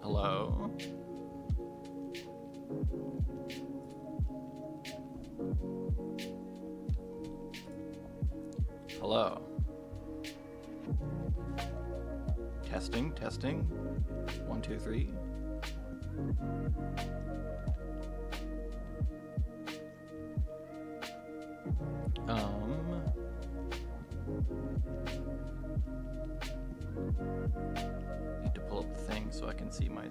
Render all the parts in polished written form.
Hello? Hello? Testing, testing. 1, 2, 3. Need to pull up the thing so I can see my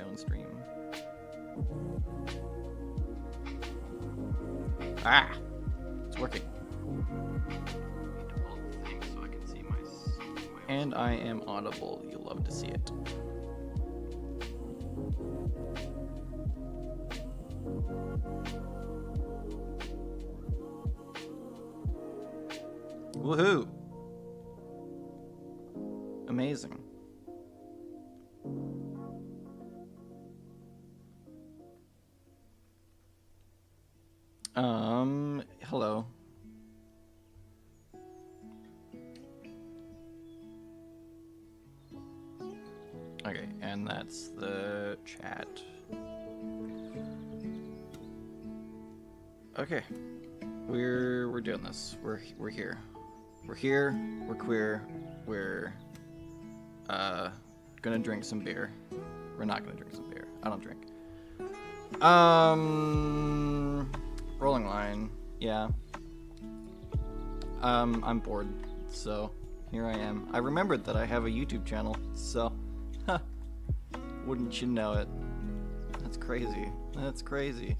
own stream. Ah, it's working. Need to pull up the thing so I can see my and I am audible. You'll love to see it. Woohoo! Amazing. Hello. Okay, and that's the chat. Okay. We're doing this. We're here. We're here, we're queer, we're gonna drink some beer. We're not gonna drink some beer. I don't drink. Rolling line, yeah. I'm bored, so here I am. I remembered that I have a YouTube channel, so wouldn't you know it? That's crazy. That's crazy.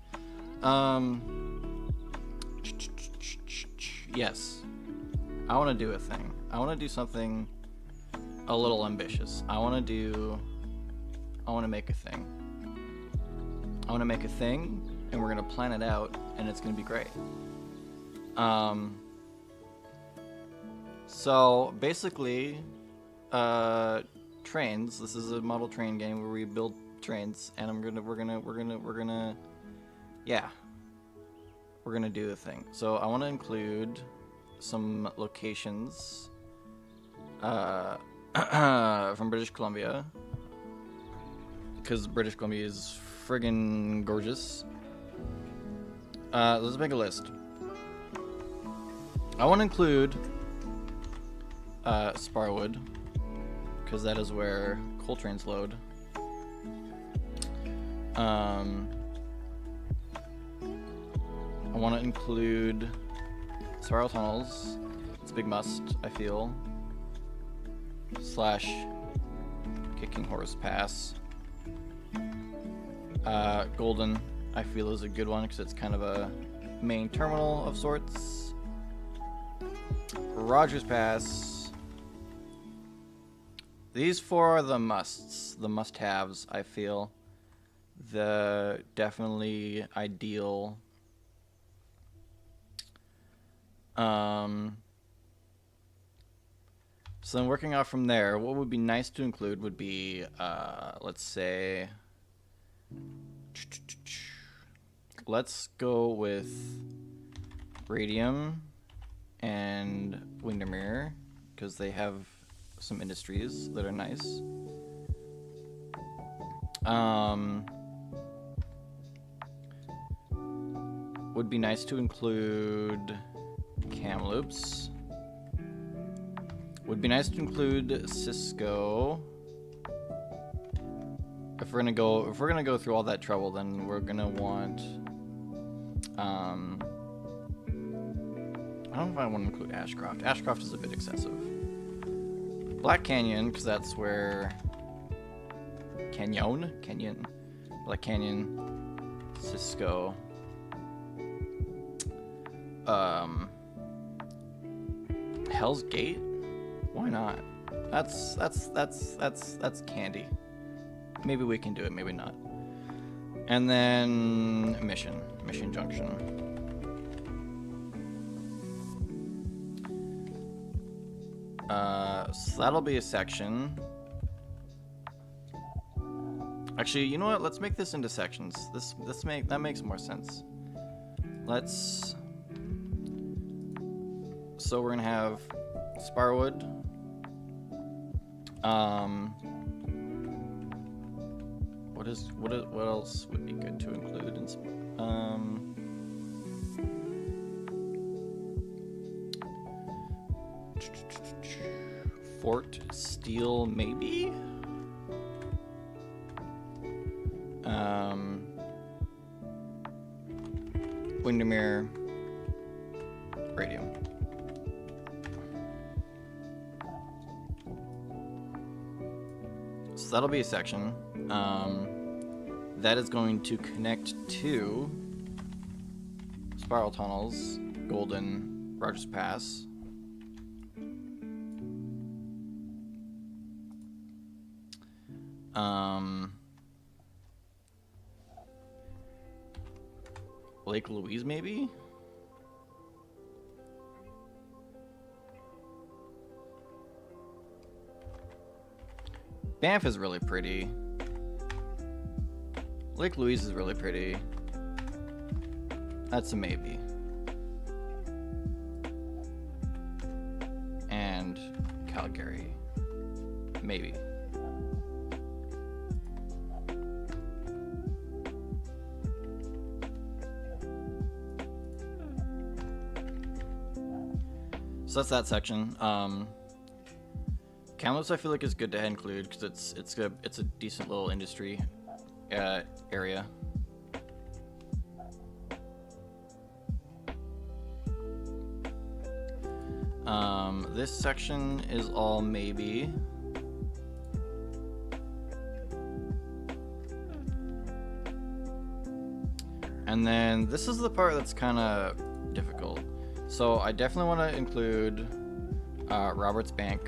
Yes. I want to do a thing. I want to do something a little ambitious. I want to make a thing. I want to make a thing, and we're going to plan it out, and it's going to be great. So basically, trains. This is a model train game where we build trains, and we're gonna do a thing. So I want to include some locations from British Columbia, because British Columbia is friggin' gorgeous. Let's make a list. I want to include Sparwood, because that is where coal trains load. I want to include Spiral Tunnels. It's a big must, I feel. / Kicking Horse Pass. Golden, I feel, is a good one because it's kind of a main terminal of sorts. Rogers Pass. These 4 are the musts, the must-haves, I feel. The definitely ideal. So then working off from there, what would be nice to include would be, let's say, let's go with Radium and Windermere, because they have some industries that are nice. Would be nice to include Kamloops. Would be nice to include Cisco. If we're gonna go through all that trouble, then we're gonna want. I don't know if I want to include Ashcroft. Ashcroft is a bit excessive. Black Canyon, because that's where Canyon, Black Canyon, Cisco. Hell's Gate? Why not? That's candy. Maybe we can do it, maybe not. And then Mission Junction. So that'll be a section. Actually, you know what? Let's make this into sections. That makes more sense. So we're gonna have Sparwood. What else would be good to include in Fort Steel, maybe? Windermere, Radium. So that'll be a section. That is going to connect to Spiral Tunnels, Golden, Rogers Pass. Lake Louise, maybe? Banff is really pretty. Lake Louise is really pretty. That's a maybe. And Calgary. Maybe. So that's that section. Kamloops I feel like is good to include because it's a decent little industry area. This section is all maybe. And then this is the part that's kind of difficult. So I definitely want to include Roberts Bank,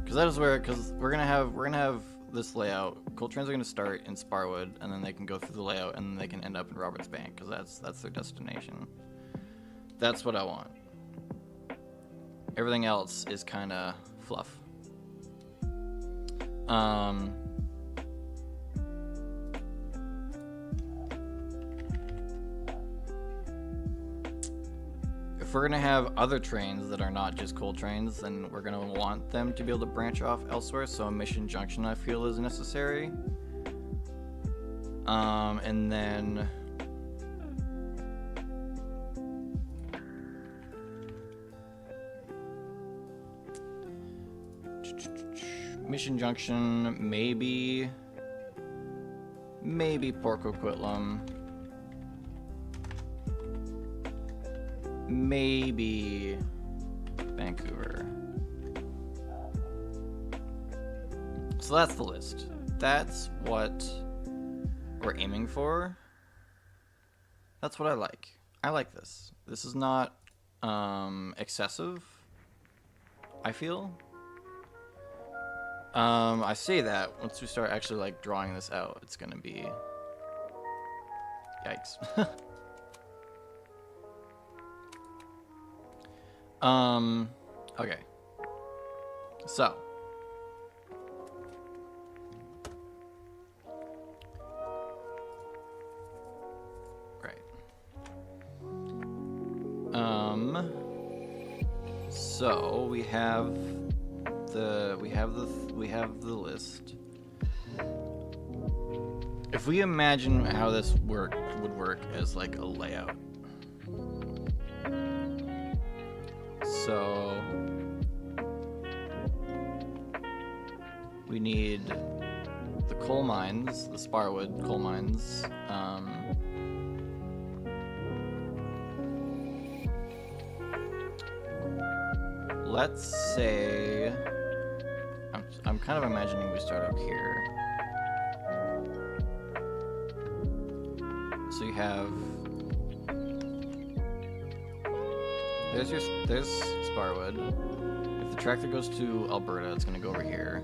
because that is where, because we're gonna have this layout. Coal trains are gonna start in Sparwood, and then they can go through the layout, and then they can end up in Roberts Bank, because that's their destination. That's what I want. Everything else is kind of fluff. If we're gonna have other trains that are not just coal trains, then we're gonna want them to be able to branch off elsewhere. So Mission Junction, I feel, is necessary. And then Mission Junction, maybe Port Coquitlam. Maybe Vancouver. So that's the list. That's what we're aiming for. That's what I like. I like this. This is not excessive, I feel. I say that once we start actually like drawing this out, it's gonna be yikes. Okay. So. Right. So we have the list. If we imagine how this would work as like a layout. So we need the coal mines, the Sparwood coal mines. Let's say I'm kind of imagining we start up here. So you have there's Sparwood. If the tractor goes to Alberta, it's gonna go over here.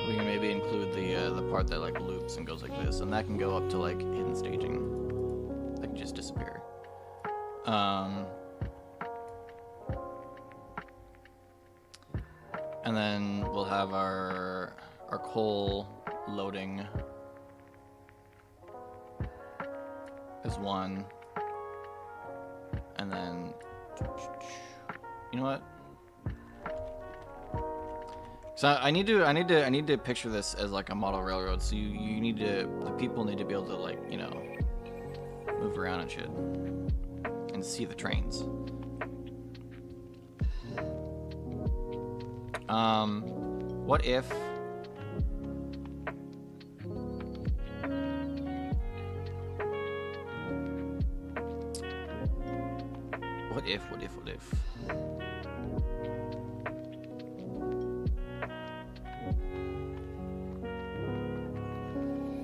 We can maybe include the part that like loops and goes like this, and that can go up to like hidden staging. That can just disappear. And then we'll have our coal loading as one, and then You know what? So I need to picture this as like a model railroad. So you need to, the people need to be able to, like, you know, move around and shit and see the trains. What if what if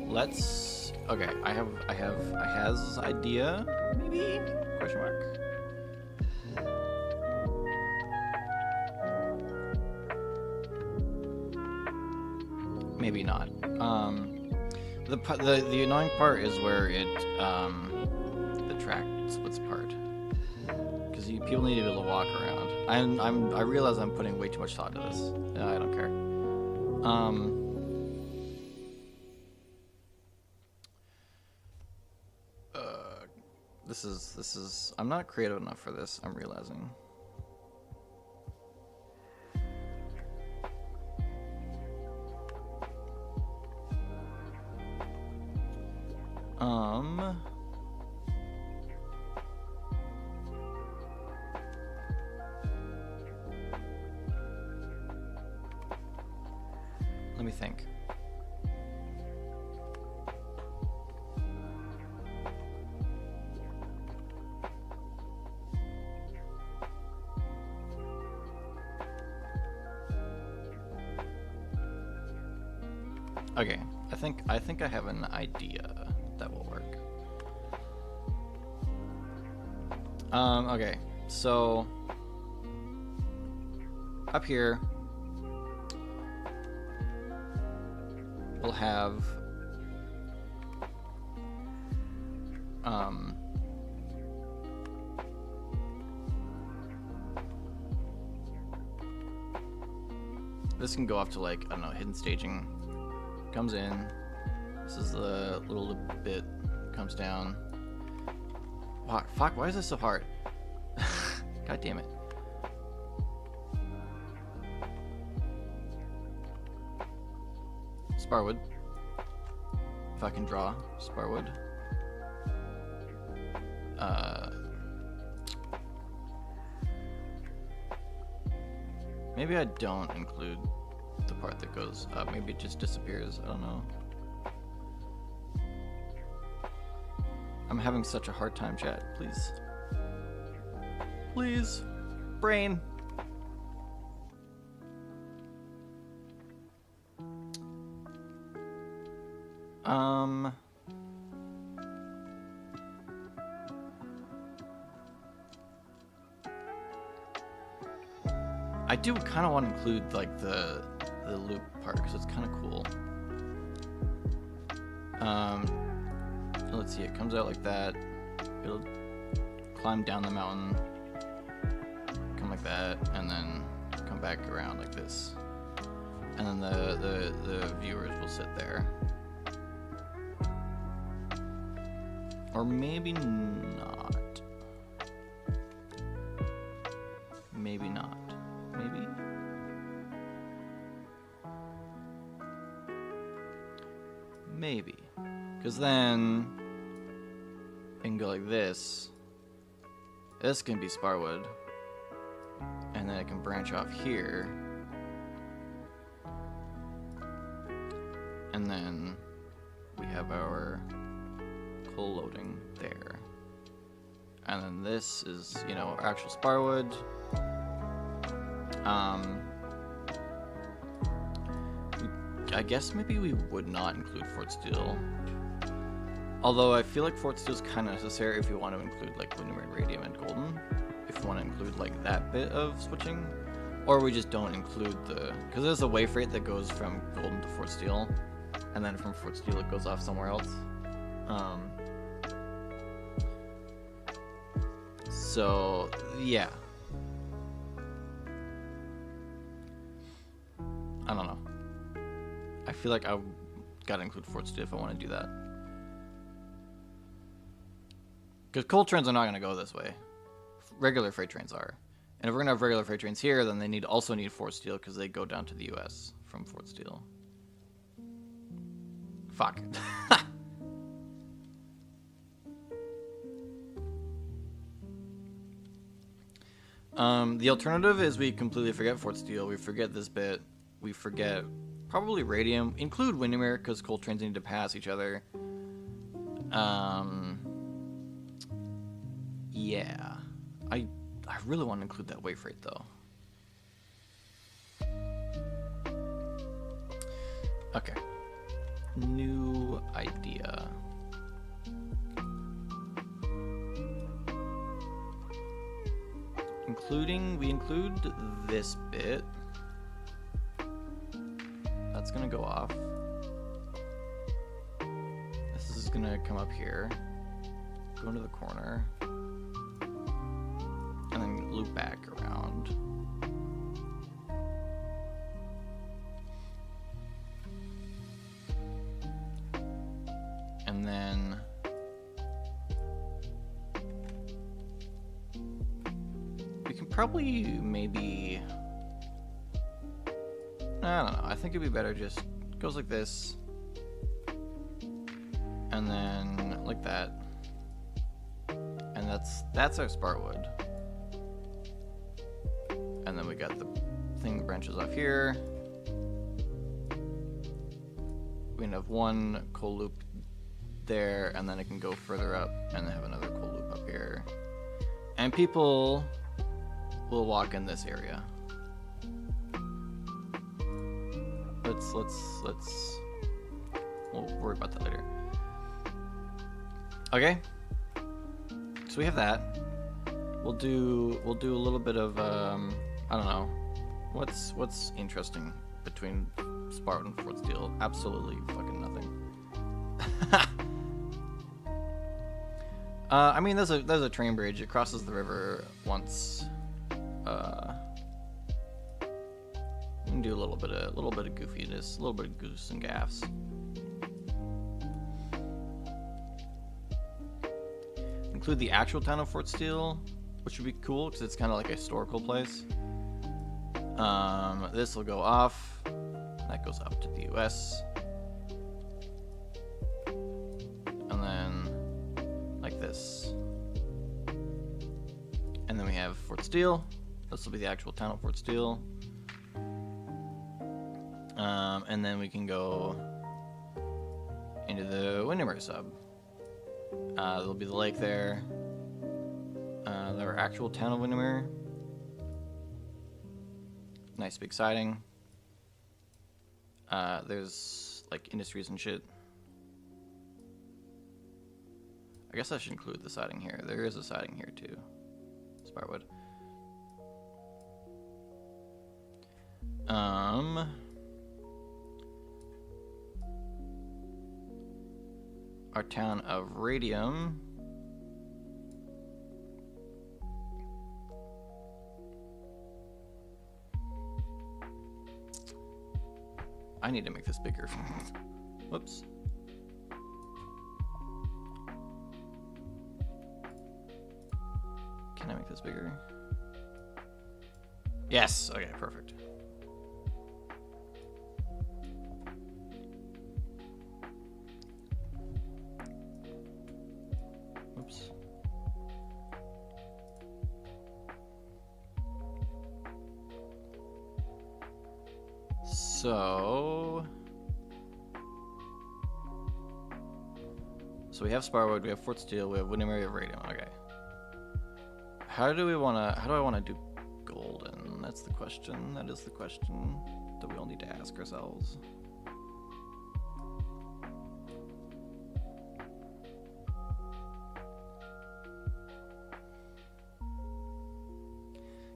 let's, okay, I has idea, maybe, question mark. Maybe not. The annoying part is where it the track splits apart, because people need to be able to walk around. I realize I'm putting way too much thought into this. I don't care. This is I'm not creative enough for this, I'm realizing. Let me think. Okay, I think I have an idea that will work. Okay, so up here we'll have this can go off to, like, I don't know, hidden staging. Comes in. This is the little bit. Comes down. Fuck, why is this so hard? God damn it. Sparwood. If I can draw Sparwood. Maybe I don't include the part that goes up. Maybe it just disappears. I don't know. I'm having such a hard time, chat. Please. Please. Brain. I do kind of want to include, like, the loop part, because it's kind of cool. Let's see, it comes out like that. It'll climb down the mountain, come like that, and then come back around like this. And then the viewers will sit there. Or maybe not. Maybe not. Maybe? Maybe. Because then it can go like this. This can be Sparwood. And then it can branch off here. And then we have our coal loading there. And then this is, you know, our actual Sparwood. I guess maybe we would not include Fort Steele. Although I feel like Fort Steele is kind of necessary if you want to include, like, Luminary, Radium, and Golden. If you want to include, like, that bit of switching. Or we just don't include the... Because there's a wave rate that goes from Golden to Fort Steele. And then from Fort Steele it goes off somewhere else. So, yeah. I don't know. I feel like I've got to include Fort Steele if I want to do that. Because coal trains are not going to go this way. regular freight trains are. And if we're gonna have regular freight trains here, then they also need Fort Steele because they go down to the U.S. from Fort Steele. Fuck. The alternative is we completely forget Fort Steele. We forget this bit. We forget probably Radium. Include Windermere because coal trains need to pass each other. Yeah. I really want to include that way freight though. Okay. New idea. We include this bit. That's gonna go off. This is gonna come up here, go into the corner, and then loop back around. And then we can probably maybe, I don't know, I think it'd be better just goes like this and then like that, and that's our Sparwood. And then we got the thing that branches off here. We can have one coal loop there, and then it can go further up and have another coal loop up here. And people will walk in this area. We'll worry about that later. Okay. So we have that. We'll do a little bit of I don't know. What's interesting between Sparwood and Fort Steele? Absolutely fucking nothing. I mean, there's a train bridge. It crosses the river once. We can do a little bit of goofiness, a little bit of goose and gaffs. Include the actual town of Fort Steele, which would be cool because it's kind of like a historical place. This will go off. That goes up to the U.S. And then like this. And then we have Fort Steele. This will be the actual town of Fort Steele. And then we can go into the Windermere sub. There'll be the lake there. Our actual town of Windermere. Nice big siding. There's like industries and shit. I guess I should include the siding here. There is a siding here too. Sparwood. Our town of Radium. I need to make this bigger. Whoops. Can I make this bigger? Yes. Okay, perfect. Oops. So we have Sparwood, we have Fort Steele, we have Windermere, we have Radium. Okay. How do I want to do Golden? That's the question. That is the question that we all need to ask ourselves.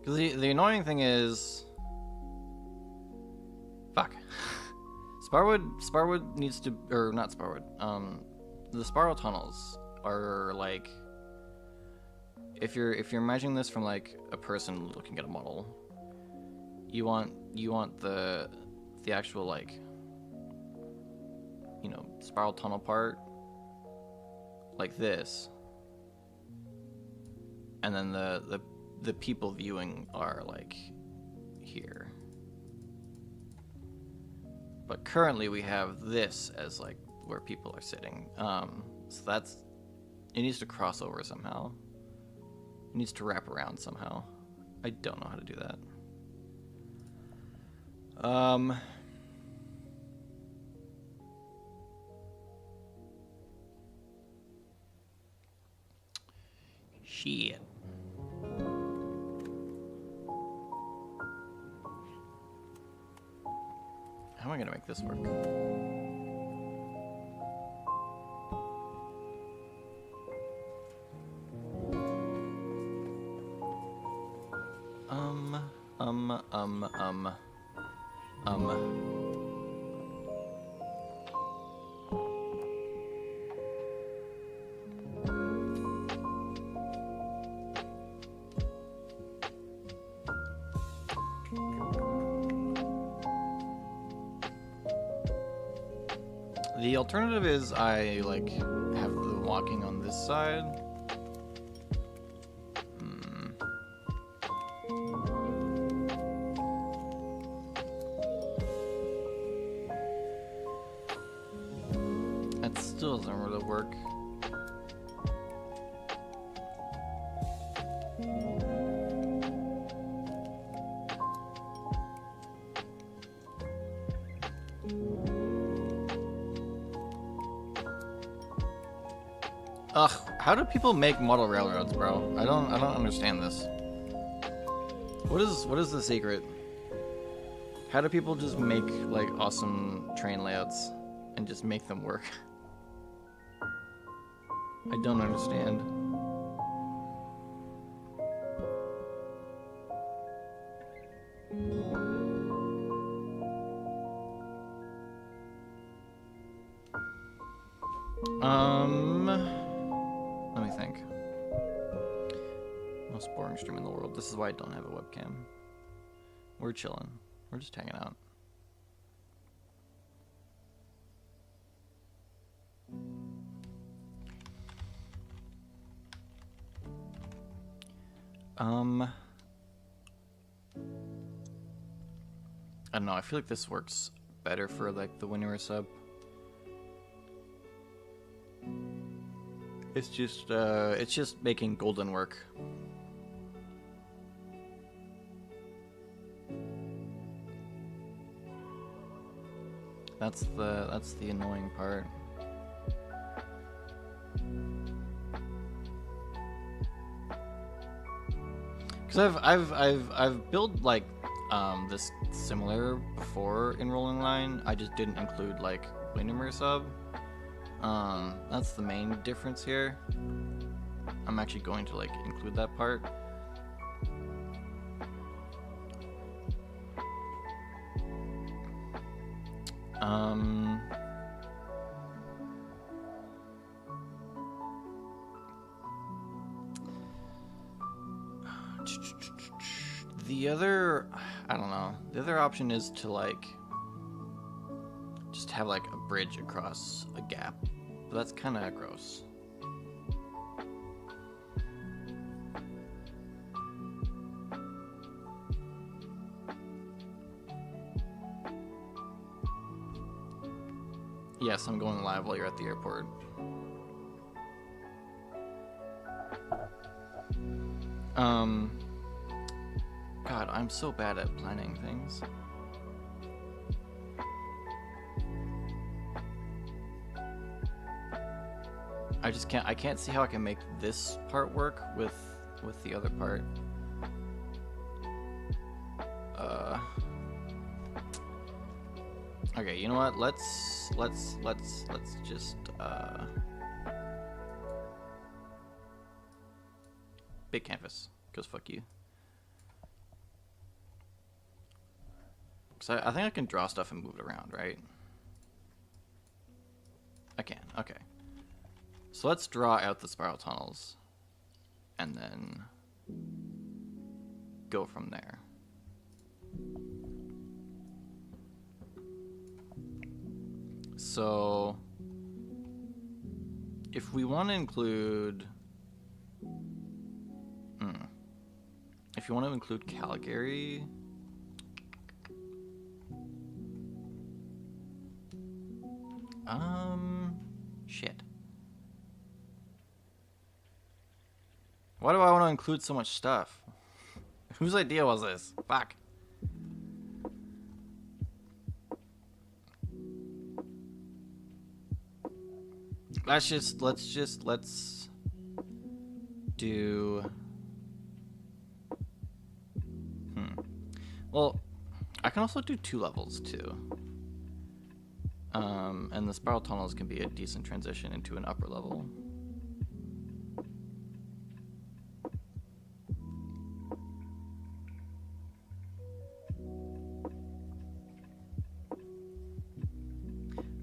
Because the annoying thing is, fuck. Sparwood needs to, or not Sparwood. The spiral tunnels are like, if you're imagining this from like a person looking at a model, you want the actual, like, you know, spiral tunnel part like this. and then the people viewing are like here. But currently we have this as like where people are sitting. So that's, it needs to cross over somehow. It needs to wrap around somehow. I don't know how to do that. Shit. How am I gonna make this work? The alternative is I like have the walking on this side. That still doesn't really work. Ugh, how do people make model railroads, bro? I don't understand this. What is the secret? How do people just make like awesome train layouts and just make them work? I don't understand. Let me think. Most boring stream in the world. This is why I don't have a webcam. We're chilling. We're just hanging out. I don't know, I feel like this works better for like the winner sub. It's just making golden work. That's the annoying part. Cause I've built like this similar before in Rolling Line. I just didn't include like Windermere sub. That's the main difference here. I'm actually going to like include that part. The other, I don't know. The other option is to like just have like a bridge across a gap. But that's kind of gross. Yes, I'm going live while you're at the airport. God, I'm so bad at planning things. I can't see how I can make this part work with the other part. Okay, you know what? Let's just big canvas, 'cause fuck you. So I think I can draw stuff and move it around, right? I can, okay. So let's draw out the spiral tunnels and then go from there. So if we want to include, if you want to include Calgary, shit. Why do I want to include so much stuff? Whose idea was this? Fuck. Let's do... Well, I can also do 2 levels too. And the spiral tunnels can be a decent transition into an upper level.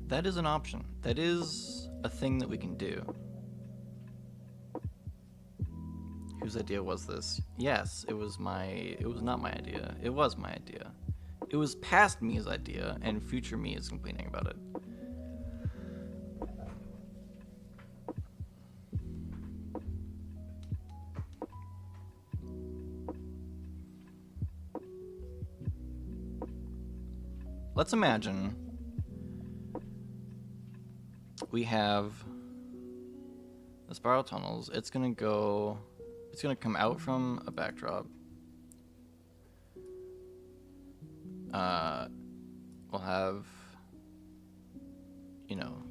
That is an option. That is a thing that we can do. Whose idea was this? Yes, it was not my idea. It was my idea. It was past me's idea, and future me is complaining about it. Let's imagine we have the spiral tunnels. It's gonna come out from a backdrop. We'll have, you know,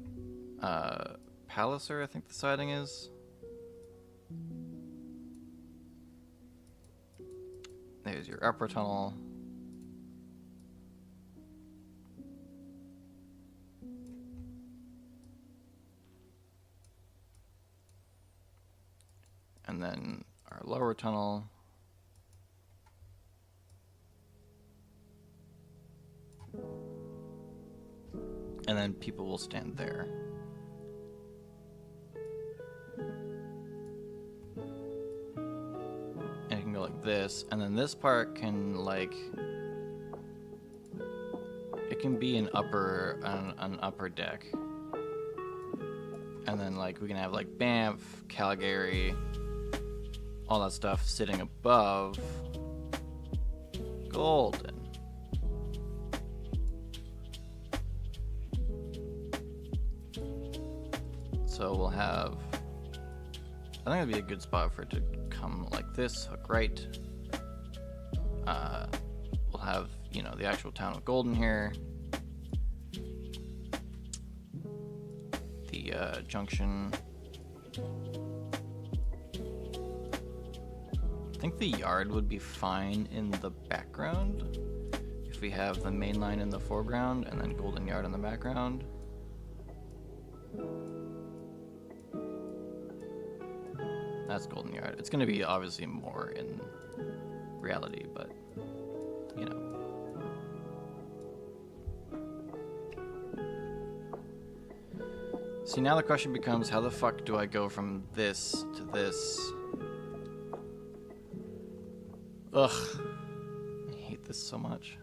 Palliser, I think the siding is. There's your upper tunnel. And then our lower tunnel. And then people will stand there. And it can go like this. And then this part can, like, it can be an upper deck. And then, like, we can have, like, Banff, Calgary, all that stuff sitting above Golden. So we'll have, I think it'd be a good spot for it to come like this, hook right. We'll have, you know, the actual town of Golden here. The junction. I think the yard would be fine in the background if we have the main line in the foreground and then Golden Yard in the background. That's Golden Yard. It's going to be obviously more in reality, but, you know. See, now the question becomes, how the fuck do I go from this to this? Ugh. I hate this so much.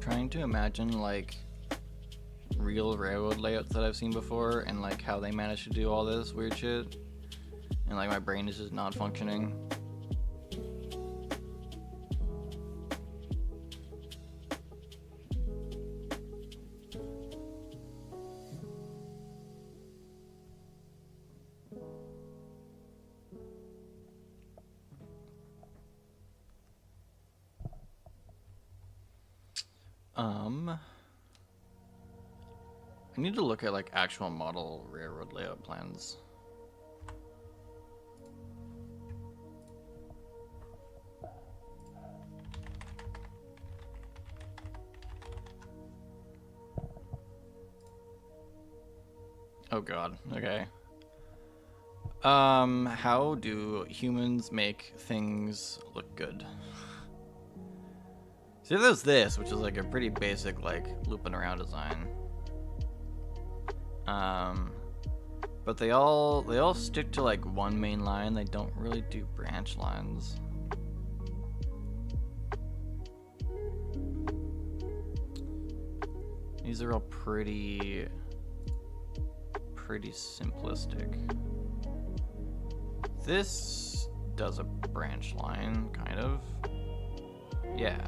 Trying to imagine, like, real railroad layouts that I've seen before and, like, how they managed to do all this weird shit, and, like, my brain is just not functioning. I need to look at, like, actual model railroad layout plans. Oh god, okay. How do humans make things look good? See, there's this, which is like a pretty basic, like, looping around design. But they all stick to like one main line. They don't really do branch lines. These are all pretty simplistic. This does a branch line, kind of. Yeah.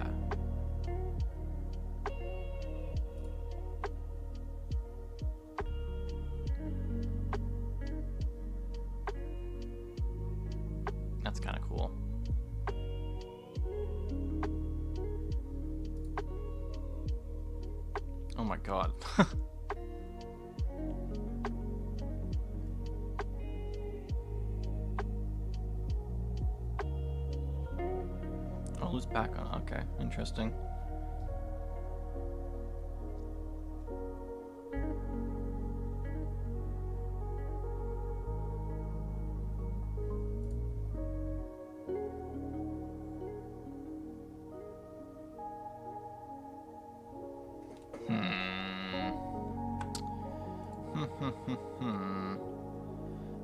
That's kind of cool. Oh my god. Oh, who's back on? Okay, interesting.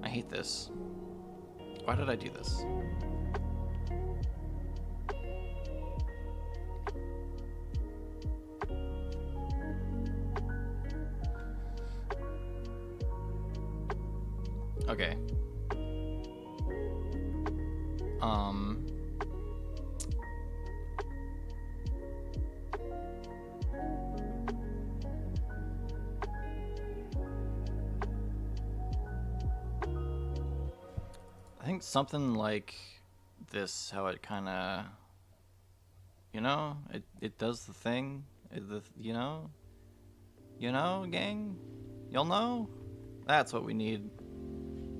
I hate this. Why did I do this? Okay. I think something like this, how it kind of, you know, it does the thing, you know, gang, y'all know? That's what we need.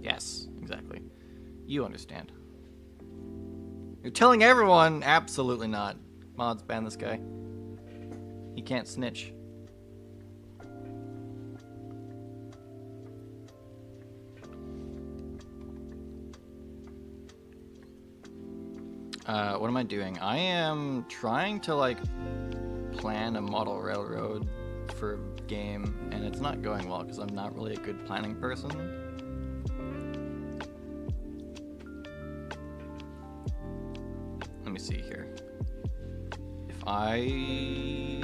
Yes, exactly. You understand. You're telling everyone? Absolutely not. Mods, ban this guy. He can't snitch. What am I doing? I am trying to like plan a model railroad for a game, and it's not going well because I'm not really a good planning person. Let me see here. If I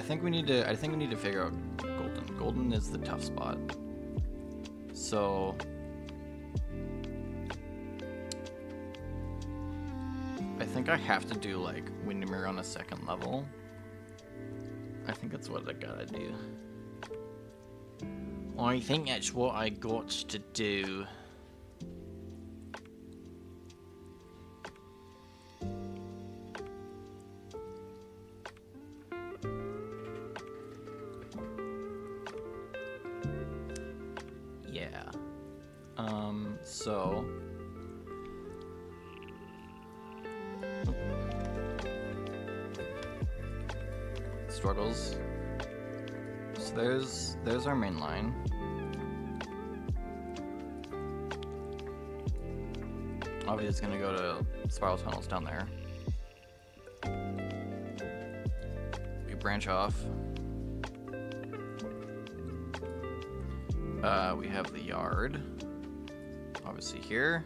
think we need to figure out golden. Golden is the tough spot. So I think I have to do like Windermere on a second level. I think that's what I gotta do. I think that's what I got to do. Yeah. So struggles. So there's our main line. Obviously it's gonna go to spiral tunnels down there. We branch off. We have the yard. Obviously here.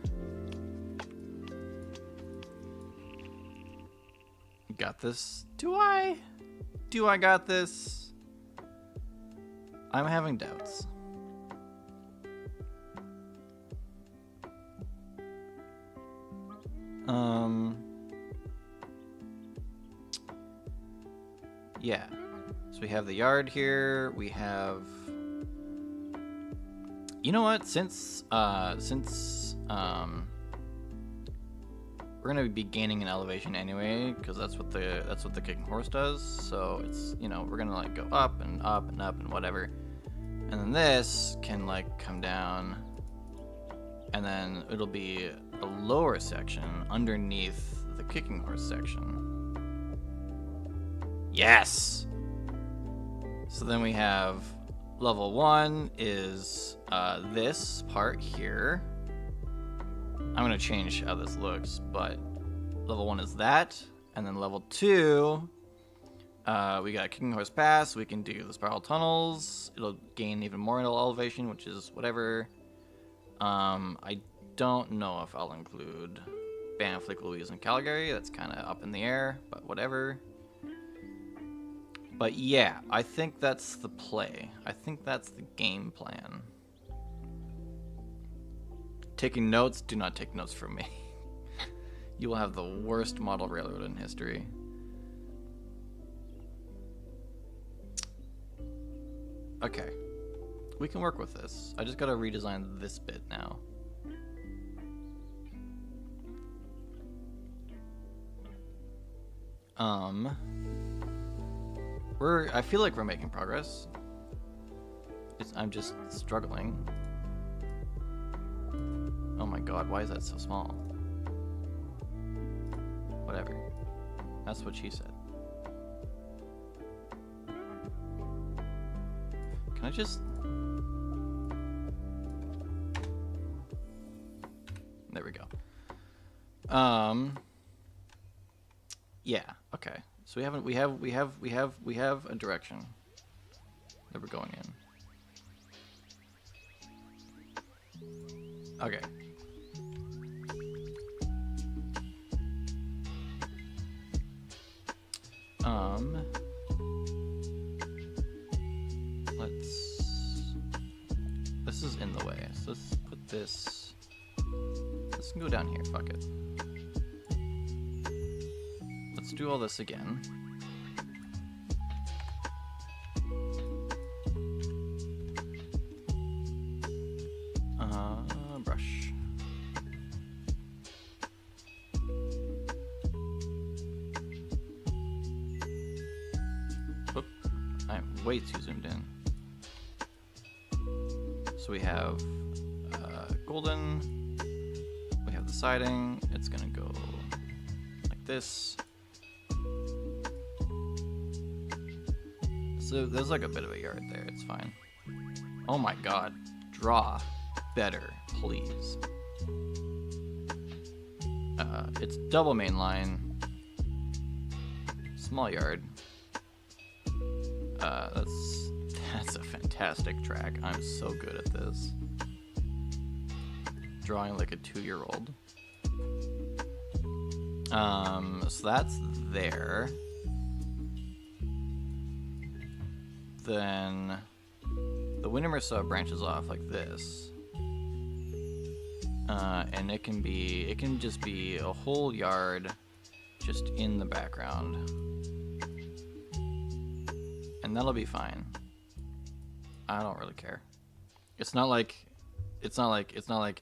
Got this. Do I got this? I'm having doubts. Yeah. So we have the yard here. We have. You know what? Since we're gonna be gaining an elevation anyway, because that's what the kicking horse does. So it's, you know, we're gonna like go up and up and up and whatever, and then this can like come down, and then it'll be a lower section underneath the kicking horse section. Yes. So then we have level 1 is this part here. I'm gonna change how this looks, but level 1 is that, and then level 2 We got Kicking Horse Pass. We can do the spiral tunnels. It'll gain even more elevation, which is whatever. I don't know if I'll include Banff, Lake Louise, and Calgary. That's kind of up in the air, but whatever. But yeah, I think that's the play. I think that's the game plan. Taking notes? Do not take notes from me. You will have the worst model railroad in history. Okay. We can work with this. I just gotta redesign this bit now. I feel like we're making progress. I'm just struggling. Oh my god, why is that so small? Whatever. That's what she said. Can I just... There we go. Yeah, okay. So we have a direction that we're going in. Okay. This is in the way, so let's put this, let's go down here, fuck it. Let's do all this again. Brush. Oop, I'm way too zoomed in. So we have golden, we have the siding, it's gonna go like this. So there's like a bit of a yard there, it's fine. Oh my god, draw better, please. It's double main line, small yard. That's a fantastic track. I'm so good at this. Drawing like a 2-year-old. So that's there. Then the Windermere sub branches off like this. And it can just be a whole yard just in the background. And that'll be fine. I don't really care. It's not like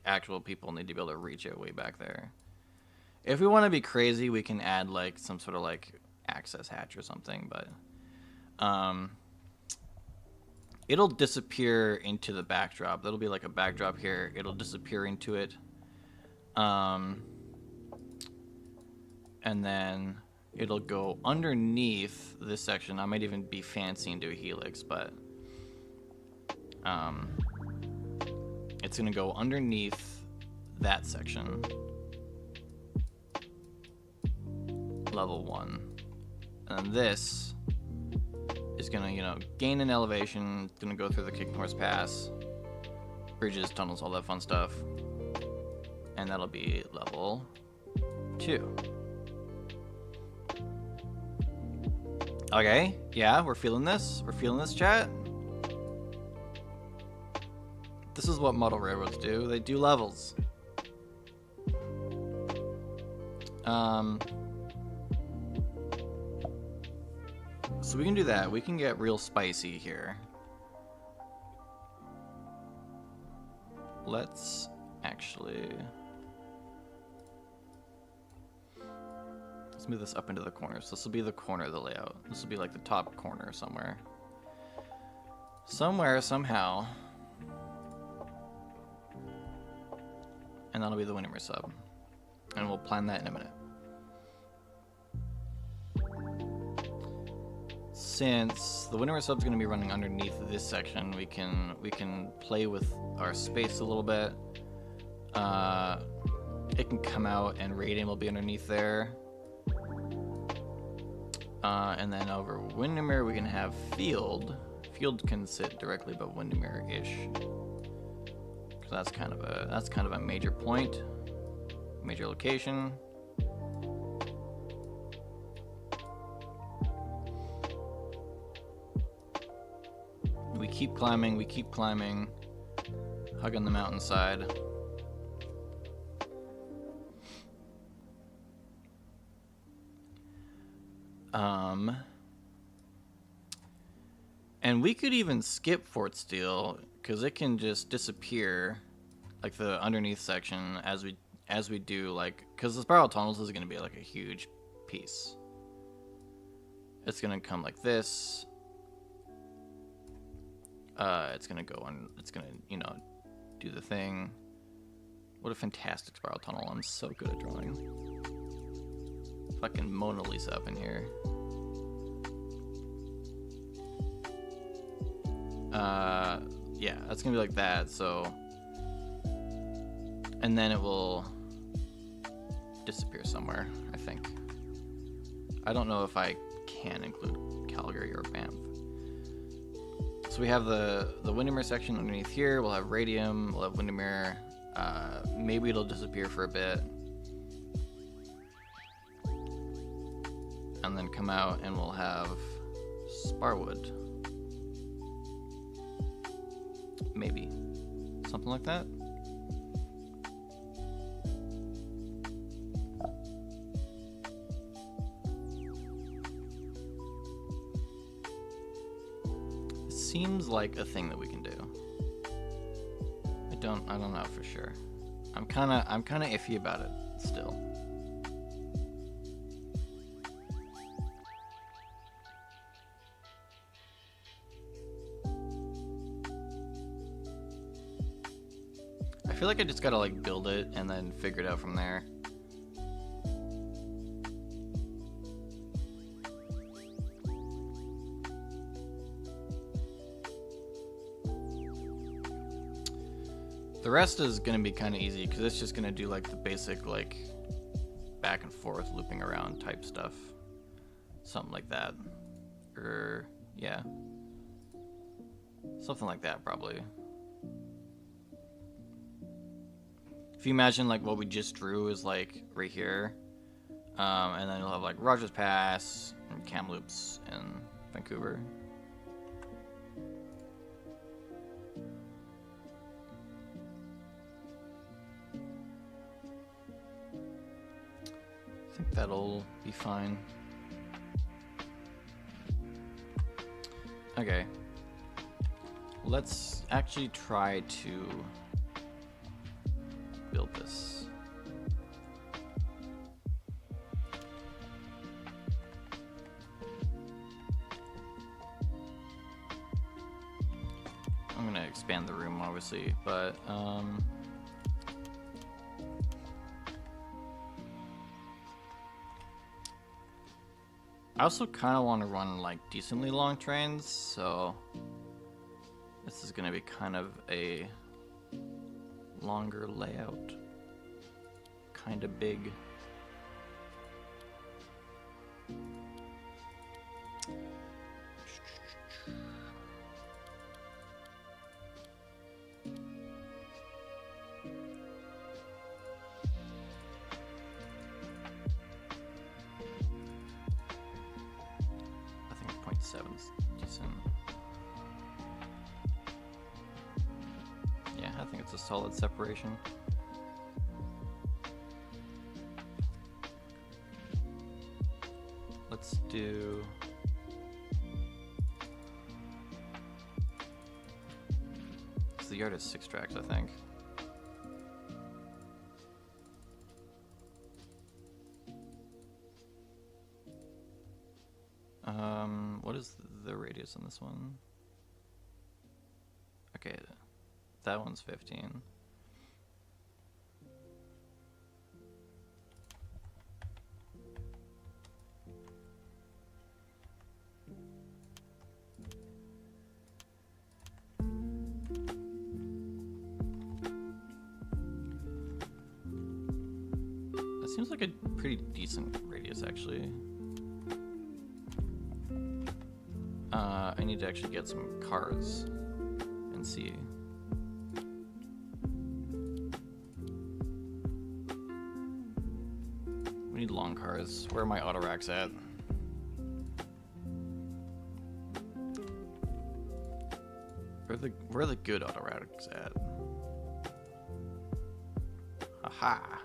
actual people need to be able to reach it way back there. If we want to be crazy, we can add like some sort of like access hatch or something, but it'll disappear into the backdrop. That'll be like a backdrop here. It'll disappear into it. And then it'll go underneath this section. I might even be fancy and do a helix, but it's gonna go underneath that section. Level 1. And this is gonna, gain an elevation. It's gonna go through the Kicking Horse Pass, bridges, tunnels, all that fun stuff. And that'll be level 2. Okay, yeah, we're feeling this. We're feeling this, chat. This is what model railroads do. They do levels. So we can do that. We can get real spicy here. Let's actually... Let's move this up into the corner. So this will be the corner of the layout. This will be like the top corner somewhere. Somewhere, somehow. And that'll be the Windermere sub. And we'll plan that in a minute. Since the Windermere sub's gonna be running underneath this section, we can play with our space a little bit. It can come out and Radiant will be underneath there. And then over Windermere we can have Field. Field can sit directly above Windermere-ish. So that's kind of a major point, major location. We keep climbing, hugging the mountainside. And we could even skip Fort Steele because it can just disappear, like the underneath section as we do, like, because the spiral tunnels is going to be like a huge piece. It's going to come like this. It's going to go on. It's going to, you know, do the thing. What a fantastic spiral tunnel! I'm so good at drawing. Fucking Mona Lisa up in here. Yeah, that's gonna be like that, so... And then it will disappear somewhere, I think. I don't know if I can include Calgary or Banff. So we have the Windermere section underneath here. We'll have Radium, we'll have Windermere. Maybe it'll disappear for a bit. And then come out and we'll have Sparwood. Maybe. Something like that. It seems like a thing that we can do. I don't know for sure. I'm kinda iffy about it still. I feel like I just gotta like build it and then figure it out from there. The rest is gonna be kind of easy because it's just gonna do like the basic like back and forth looping around type stuff. Something like that. Or yeah. Something like that probably. If you imagine like what we just drew is like right here, and then you'll have like Rogers Pass and Kamloops and Vancouver. I think that'll be fine. Okay. Let's actually try to build this. I'm gonna expand the room obviously, but I also kind of want to run like decently long trains, so this is gonna be kind of a longer layout, kind of big. I think 0.7's decent. Yeah, I think it's a solid separation. Let's do... the yard is 6 tracks, I think. What is the radius on this one? Okay, that one's 15. That seems like a pretty decent radius, actually. I need to actually get some cars and see. We need long cars. Where are my auto racks at? Where are the good auto racks at? Aha!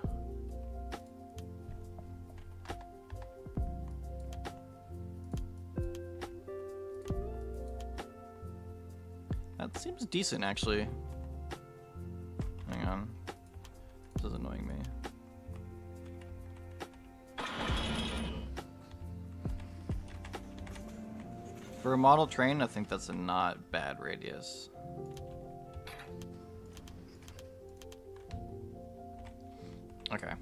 That seems decent, actually. Hang on. This is annoying me. For a model train, I think that's a not bad radius. Okay.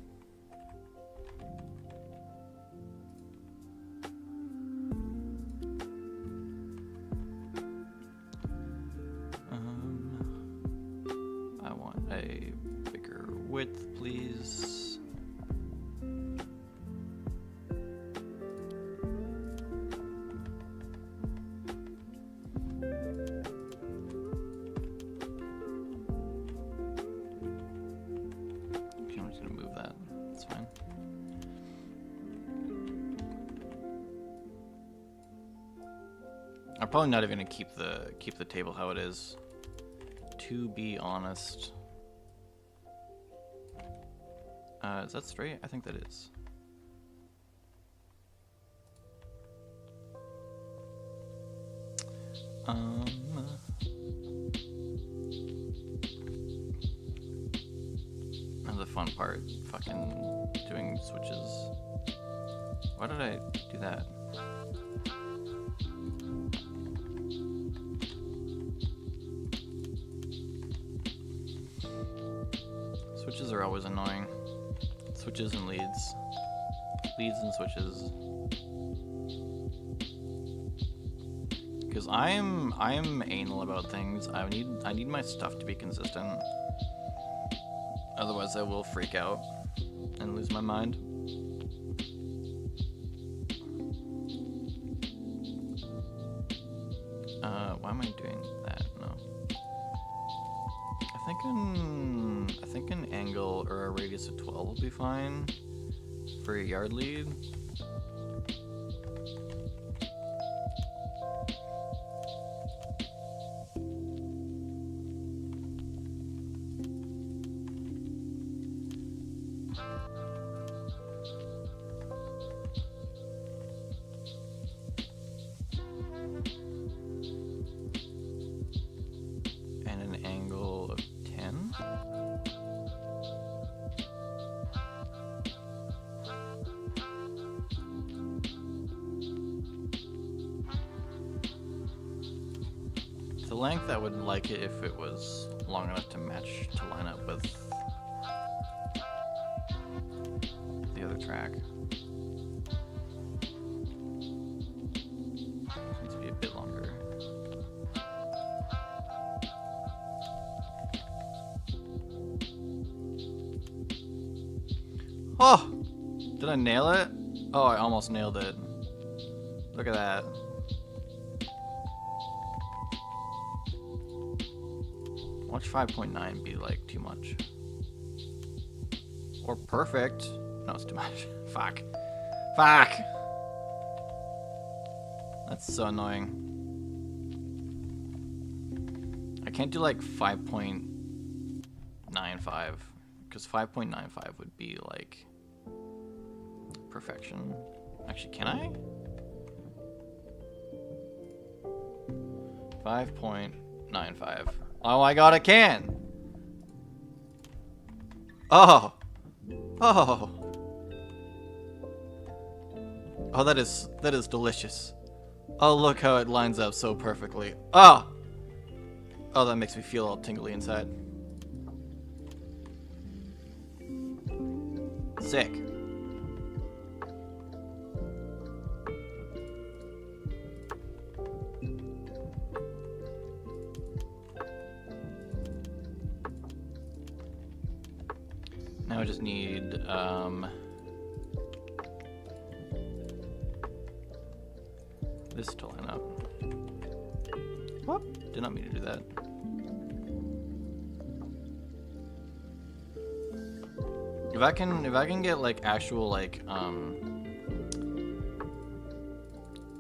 I want a bigger width, please. I'm just gonna move that. That's fine. I'm probably not even gonna keep the table how it is. To be honest. Is that straight? I think that is. And the fun part, fucking doing switches. Why did I do that? Switches are always annoying. Switches and leads. Leads and switches. Because I'm anal about things. I need my stuff to be consistent. Otherwise I will freak out and lose my mind. Why am I doing that? No. I think an angle or a radius of 12 will be fine for a yard lead. And an angle of 10. The length, I would like it if it was long enough to match, to line up with the other track. Needs to be a bit longer. Oh! Did I nail it? Oh, I almost nailed it. Look at that. Watch 5.9 be like too much. Or perfect. No, it's too much. Fuck. Fuck! That's so annoying. I can't do like 5.95 because 5.95 would be like perfection. Actually, can I? 5.95. Oh my god, I can! Oh! Oh! Oh, that is delicious. Oh, look how it lines up so perfectly. Oh! Oh, that makes me feel all tingly inside. Sick. Now I just need, this to line up. Whoop, did not mean to do that. If I can get like actual like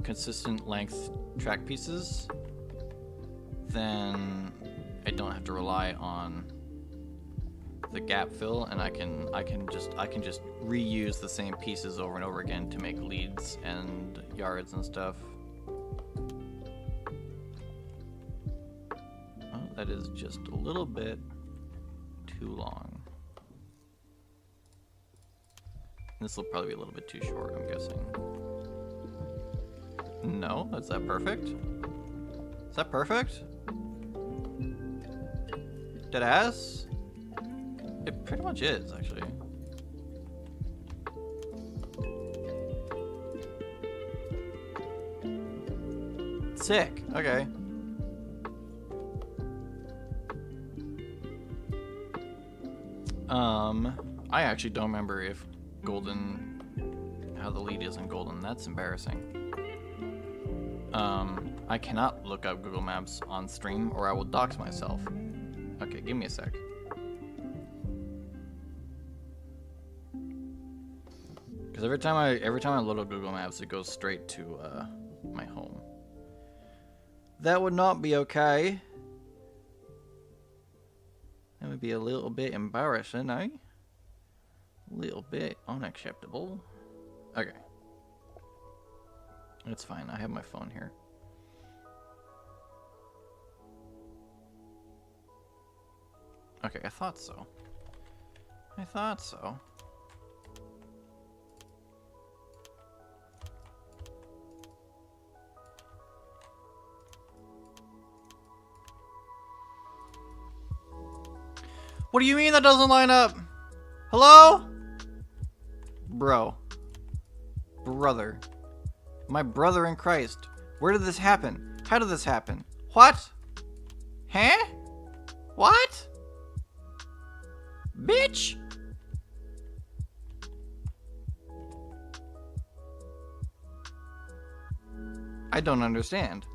consistent length track pieces, then I don't have to rely on the gap fill, and I can just reuse the same pieces over and over again to make leads and yards and stuff. Oh, that is just a little bit too long. This will probably be a little bit too short, I'm guessing. No, is that perfect? Is that perfect? Dead ass? It pretty much is, actually. Sick. Okay. I actually don't remember if golden, how the lead is in golden. That's embarrassing. I cannot look up Google Maps on stream or I will dox myself. Okay, give me a sec. Because every time I load up Google Maps, it goes straight to my home. That would not be okay. That would be a little bit embarrassing, eh? A little bit unacceptable. Okay. It's fine. I have my phone here. Okay, I thought so. I thought so. What do you mean that doesn't line up? Hello? Bro. Brother. My brother in Christ. Where did this happen? How did this happen? What? Huh? What? Bitch? I don't understand.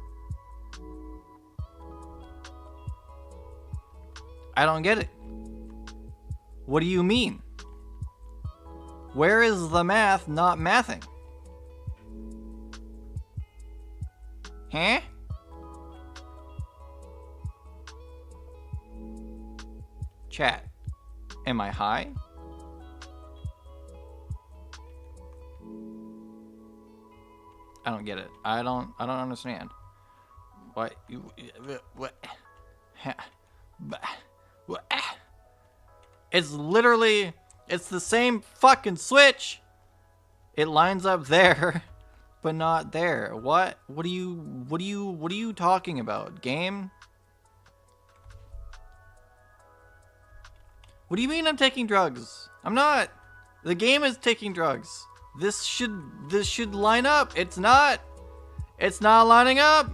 I don't get it. What do you mean? Where is the math not mathing? Huh? Chat. Am I high? I don't get it. I don't understand. What? What? What? It's literally, it's the same fucking switch. It lines up there, but not there. What? What are you talking about, game? What do you mean I'm taking drugs? I'm not. The game is taking drugs. This should line up. It's not. It's not lining up.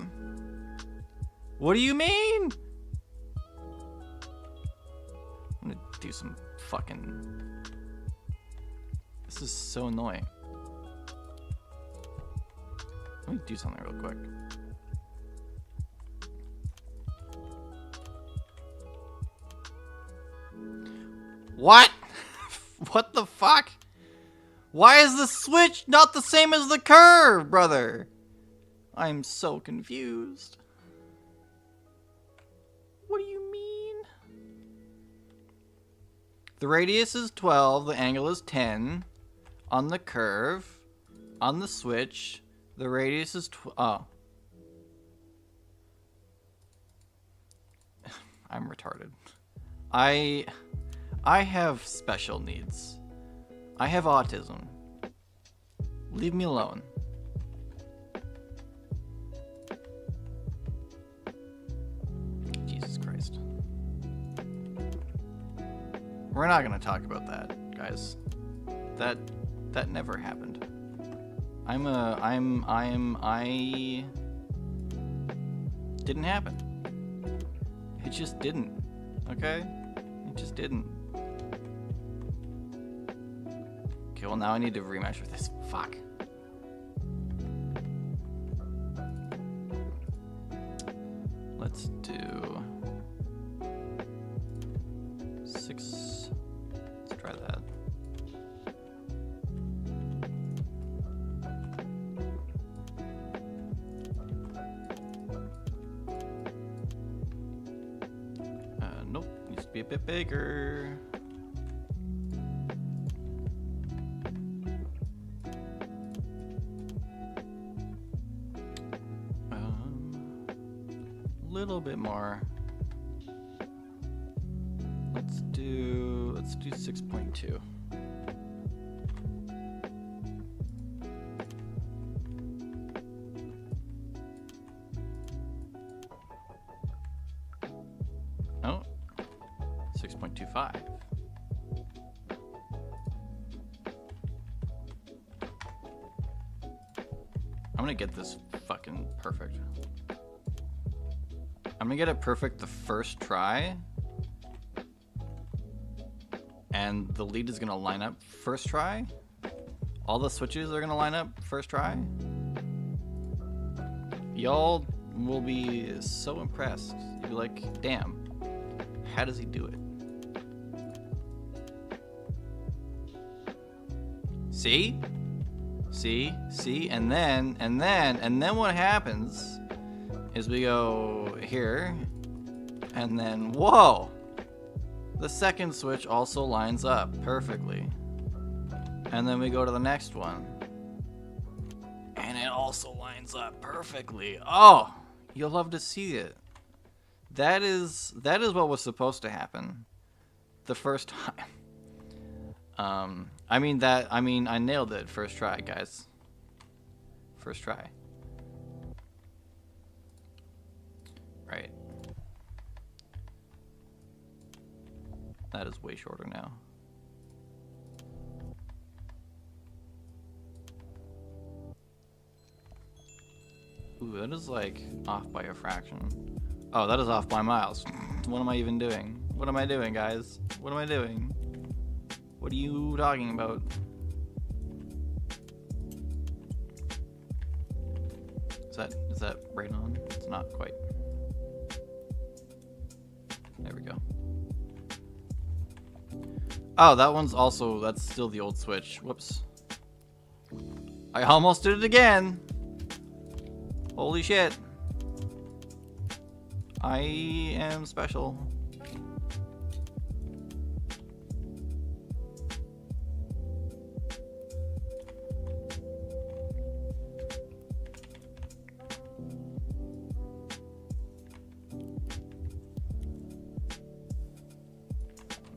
What do you mean? I'm gonna do some fucking... This is so annoying. Let me do something real quick. What? What the fuck? Why is the switch not the same as the curve, brother? I'm so confused. What do you mean? The radius is 12, the angle is 10. On the curve, on the switch, the radius is oh. I'm retarded. I have special needs. I have autism. Leave me alone. Jesus Christ. We're not gonna talk about that, guys. That never happened. I didn't happen. It just didn't. Okay? It just didn't. Okay, well now I need to remeasure this. Fuck. Let's do 6. Let's try that. Nope, needs to be a bit bigger. Little bit more. Let's do 6.2. Oh, 6.25. I'm gonna get this fucking perfect. I'm gonna get it perfect the first try, and the lead is gonna line up first try. All the switches are gonna line up first try. Y'all will be so impressed. You'll be like, damn, how does he do it? See? See? And then what happens is we go here, and then, whoa! The second switch also lines up perfectly. And then we go to the next one, and it also lines up perfectly. Oh, you'll love to see it. That is what was supposed to happen the first time. I mean, I nailed it first try, guys. First try. Right. That is way shorter now. Ooh, that is like off by a fraction. Oh, that is off by miles. What am I even doing? What am I doing, guys? What am I doing? What are you talking about? Is that right on? It's not quite. There we go. Oh, that's still the old switch. Whoops. I almost did it again. Holy shit. I am special.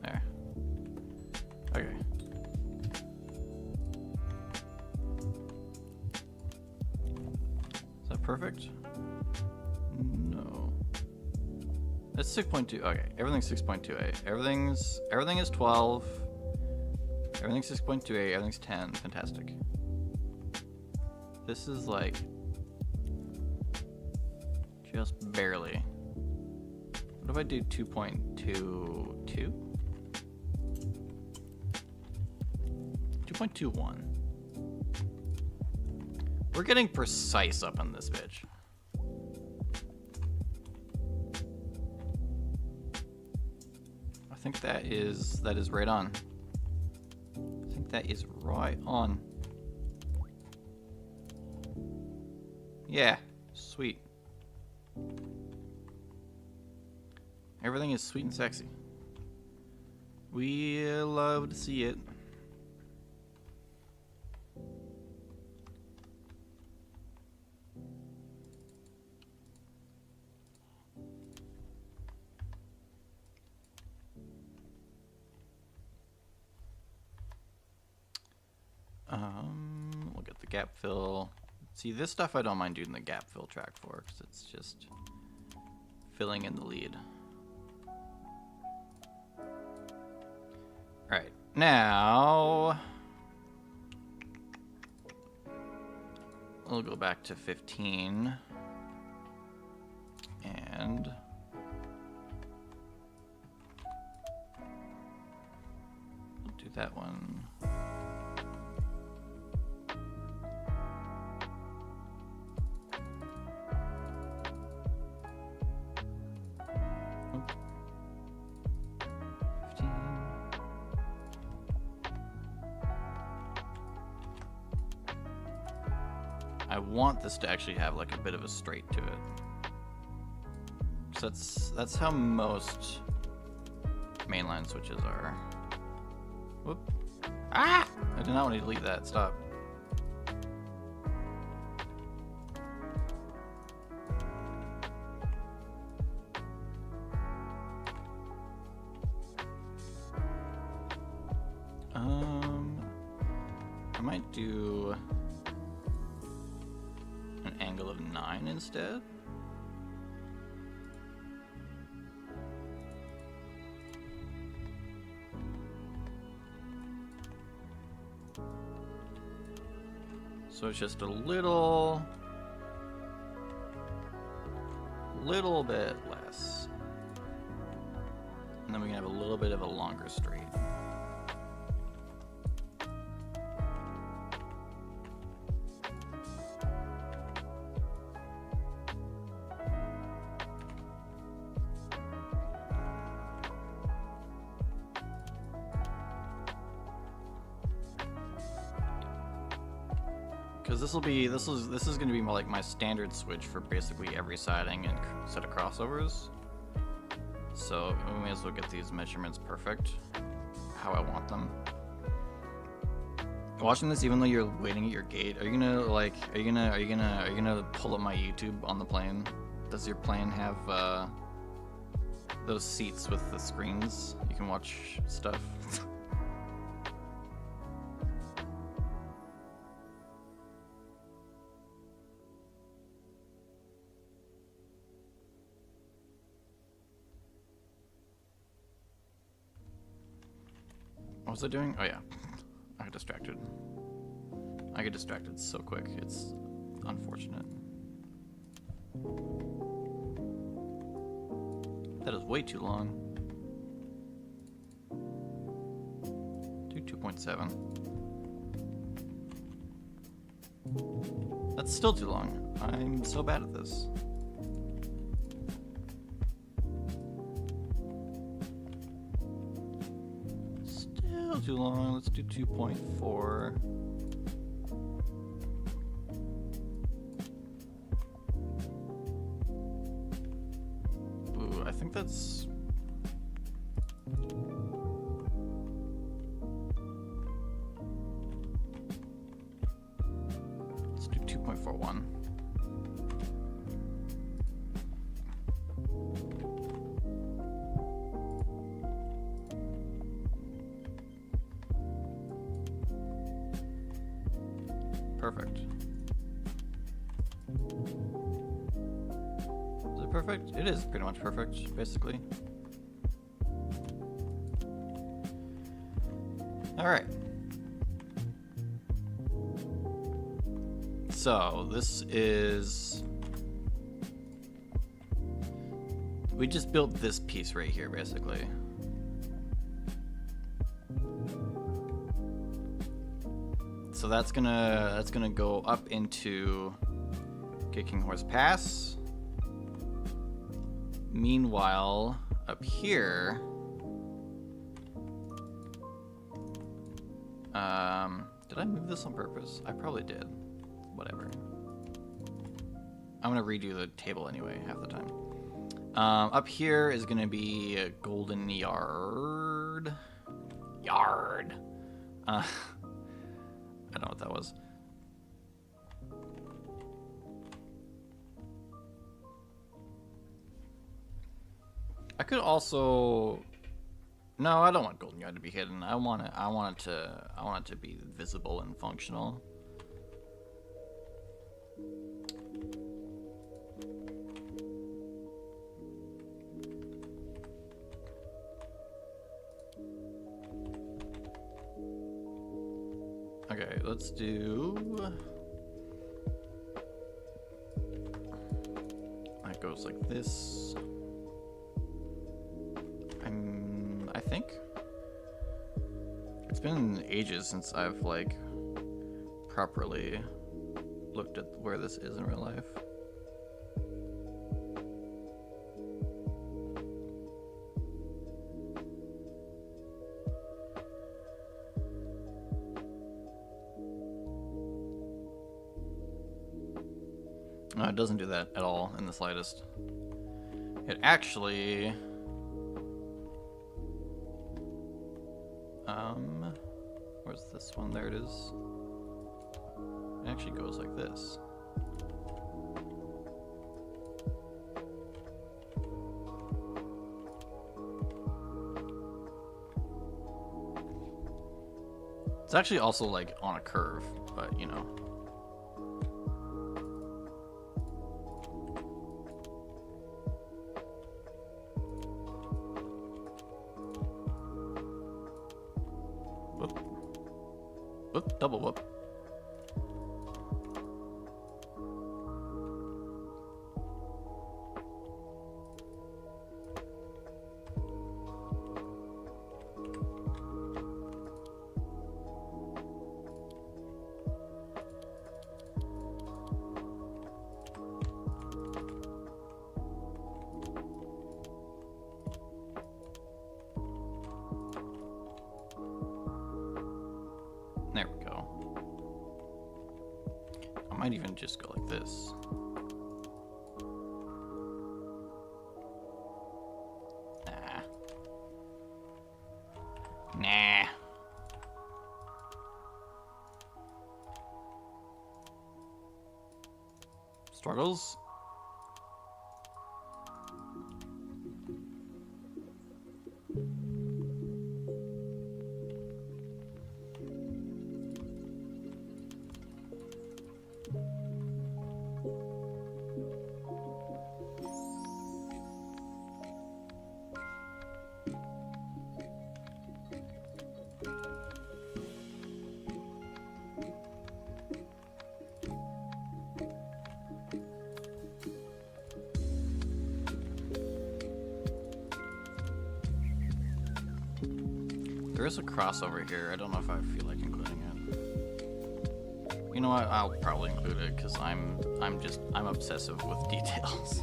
There. Okay. Is that perfect? No. It's 6.2. Okay, everything's 6.28. Everything is 12. Everything's 6.28. Everything's 10. Fantastic. This is like just barely. What if I do 2.22? 2.21. We're getting precise up on this bitch. I think that is right on. I think that is right on. Yeah, sweet. Everything is sweet and sexy. We love to see it. We'll get the gap fill. See, this stuff I don't mind doing the gap fill track for, because it's just filling in the lead. Right, now we'll go back to 15 and we'll do that one. want this to actually have like a bit of a straight to it. So that's how most mainline switches are. Whoop. Ah! I did not want to delete that. Stop. I might do an angle of 9 instead. So it's just a little bit less. And then we can have a little bit of a longer straight. Because this is going to be more like my standard switch for basically every siding and set of crossovers. So we may as well get these measurements perfect, how I want them. Watching this, even though you're waiting at your gate, are you gonna pull up my YouTube on the plane? Does your plane have those seats with the screens you can watch stuff? What was I doing? Oh yeah, I got distracted. I get distracted so quick. It's unfortunate. That is way too long. Do 2.7. That's still too long. I'm so bad at this. Too long. Let's do 2.4. Ooh, I think that's... Let's do 2.41. Perfect. Is it perfect? It is pretty much perfect, basically. Alright. So, this is... We just built this piece right here, basically. So that's gonna go up into Kicking Horse Pass. Meanwhile, up here, did I move this on purpose? I probably did. Whatever. I'm gonna redo the table anyway, half the time. Up here is gonna be a Golden Yard. I don't know what that was. I could also... No, I don't want Golden Yard to be hidden. I want it to be visible and functional. Okay, let's do... That goes like this. I think. It's been ages since I've, like, properly looked at where this is in real life. No, it doesn't do that at all in the slightest. It actually... Where's this one? There it is. It actually goes like this. It's actually also like on a curve, but you know. Whoop. Whoop, double whoop. There we go. I might even just go like this. Nah. Struggles? There is a crossover here. I don't know if I feel like including it. You know what? I'll probably include it because I'm obsessive with details.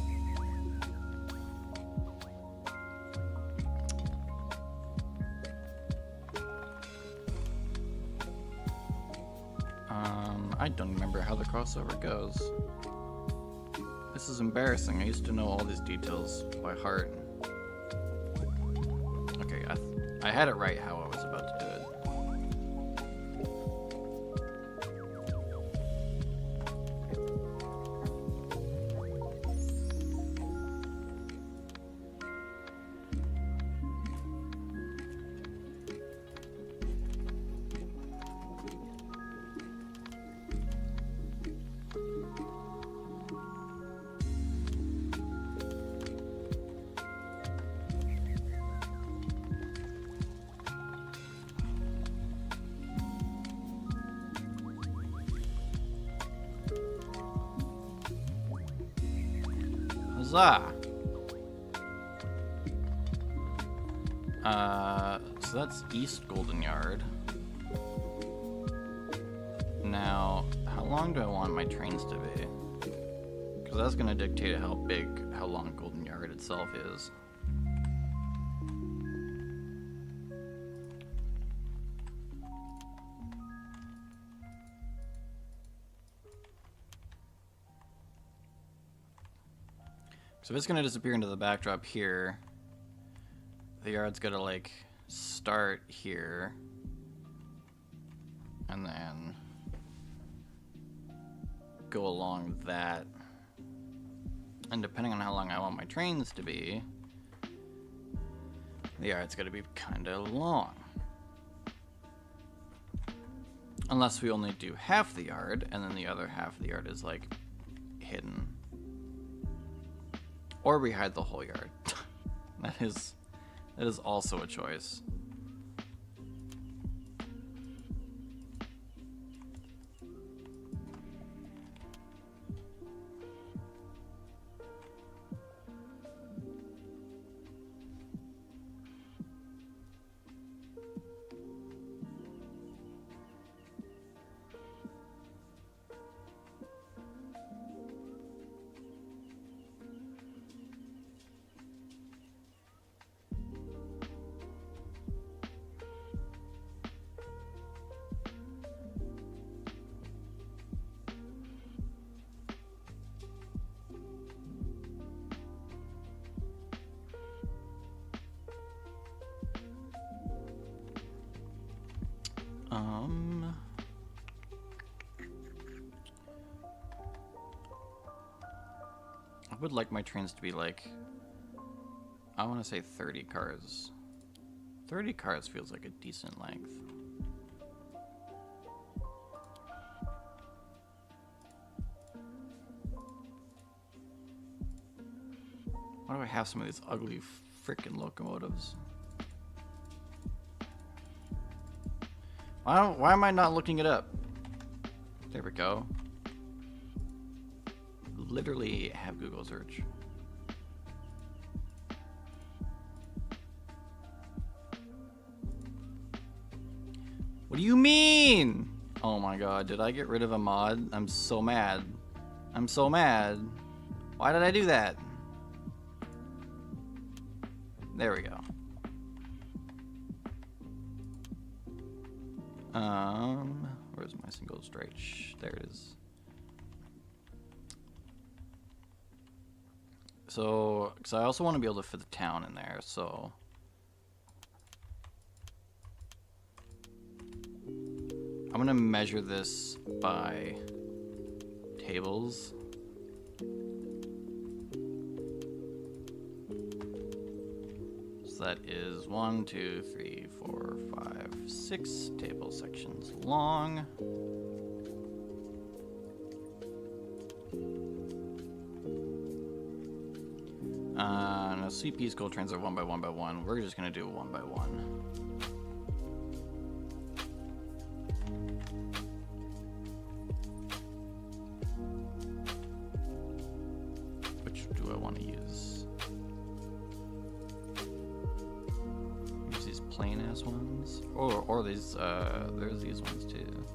I don't remember how the crossover goes. This is embarrassing. I used to know all these details by heart. Okay, I had it right how I was about to do it. Huzzah! So that's East Golden Yard. Now, how long do I want my trains to be? Because that's going to dictate how long Golden Yard itself is. So if it's gonna disappear into the backdrop here, the yard's gonna like start here and then go along that. And depending on how long I want my trains to be, the yard's gonna be kinda long. Unless we only do half the yard and then the other half of the yard is like hidden. Or we hide the whole yard. That is also a choice. I would like my trains to be like, I want to say 30 cars. 30 cars feels like a decent length. Why do I have some of these ugly freaking locomotives? Why am I not looking it up? There we go. Literally have Google search. What do you mean? Oh my god, did I get rid of a mod? I'm so mad. I'm so mad. Why did I do that? There we go. Where's my single straight? There it is. So, because I also want to be able to fit the town in there, so. I'm going to measure this by tables. So that is 1, 2, 3, 4, 5, 6 table sections long. No, CP's gold trains are 1 by 1 by 1. We're just going to do 1 by 1. Which do I want to use? Use these plain ass ones, or these. There's these ones too.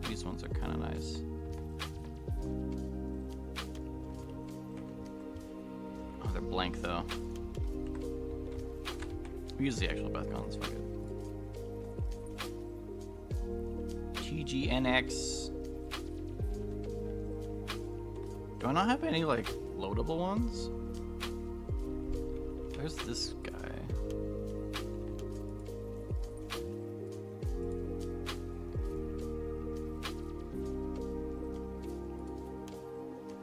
These ones are kind of nice. Oh, they're blank though. We use the actual Bethcons. Fuck it. TGNX. Do I not have any, like, loadable ones? Where's this guy?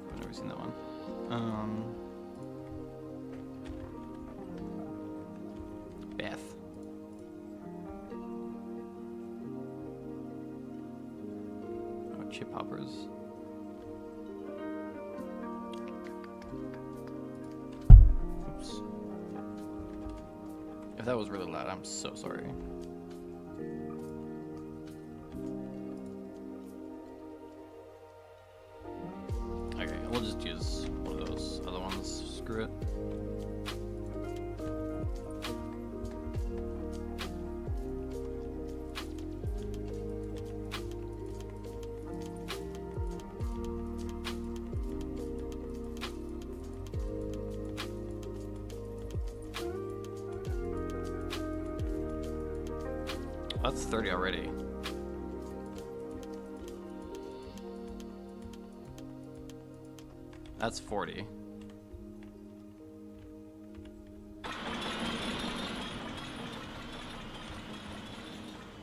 I've never seen that one. Beth. Oh, chip hoppers. If that was really loud, I'm so sorry. Okay, we'll just use one of those other ones. Screw it. That's 30 already. That's 40.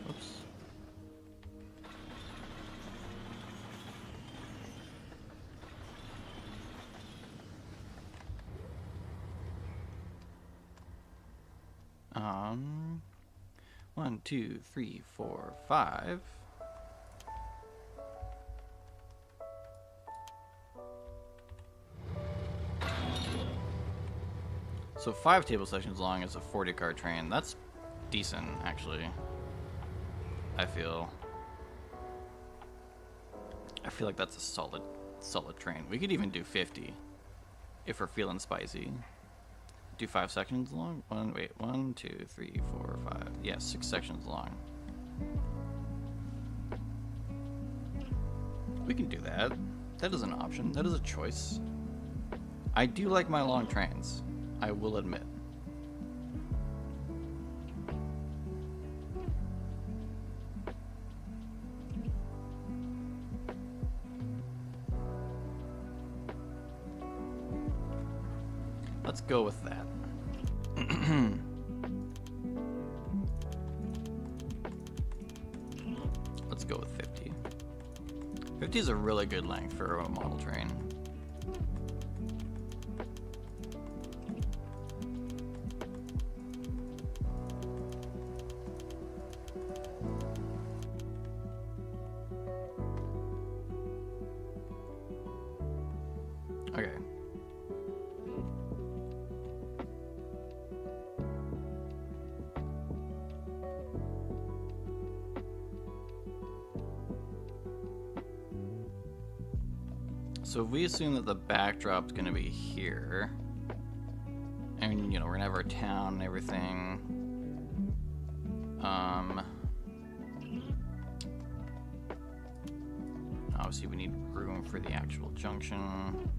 Oops. One, 2, 3, 4, 5. So 5 table sections long is a 40-car train. That's decent, actually. I feel like that's a solid train. We could even do 50 if we're feeling spicy. Do 5 sections long? 1, 2, 3, 4, 5. Yeah, 6 sections long. We can do that. That is an option. That is a choice. I do like my long trains, I will admit. Let's go with that. 50 is a really good length for a model train. Okay. So if we assume that the backdrop's gonna be here, and you know, we're gonna have our town and everything. Obviously we need room for the actual junction.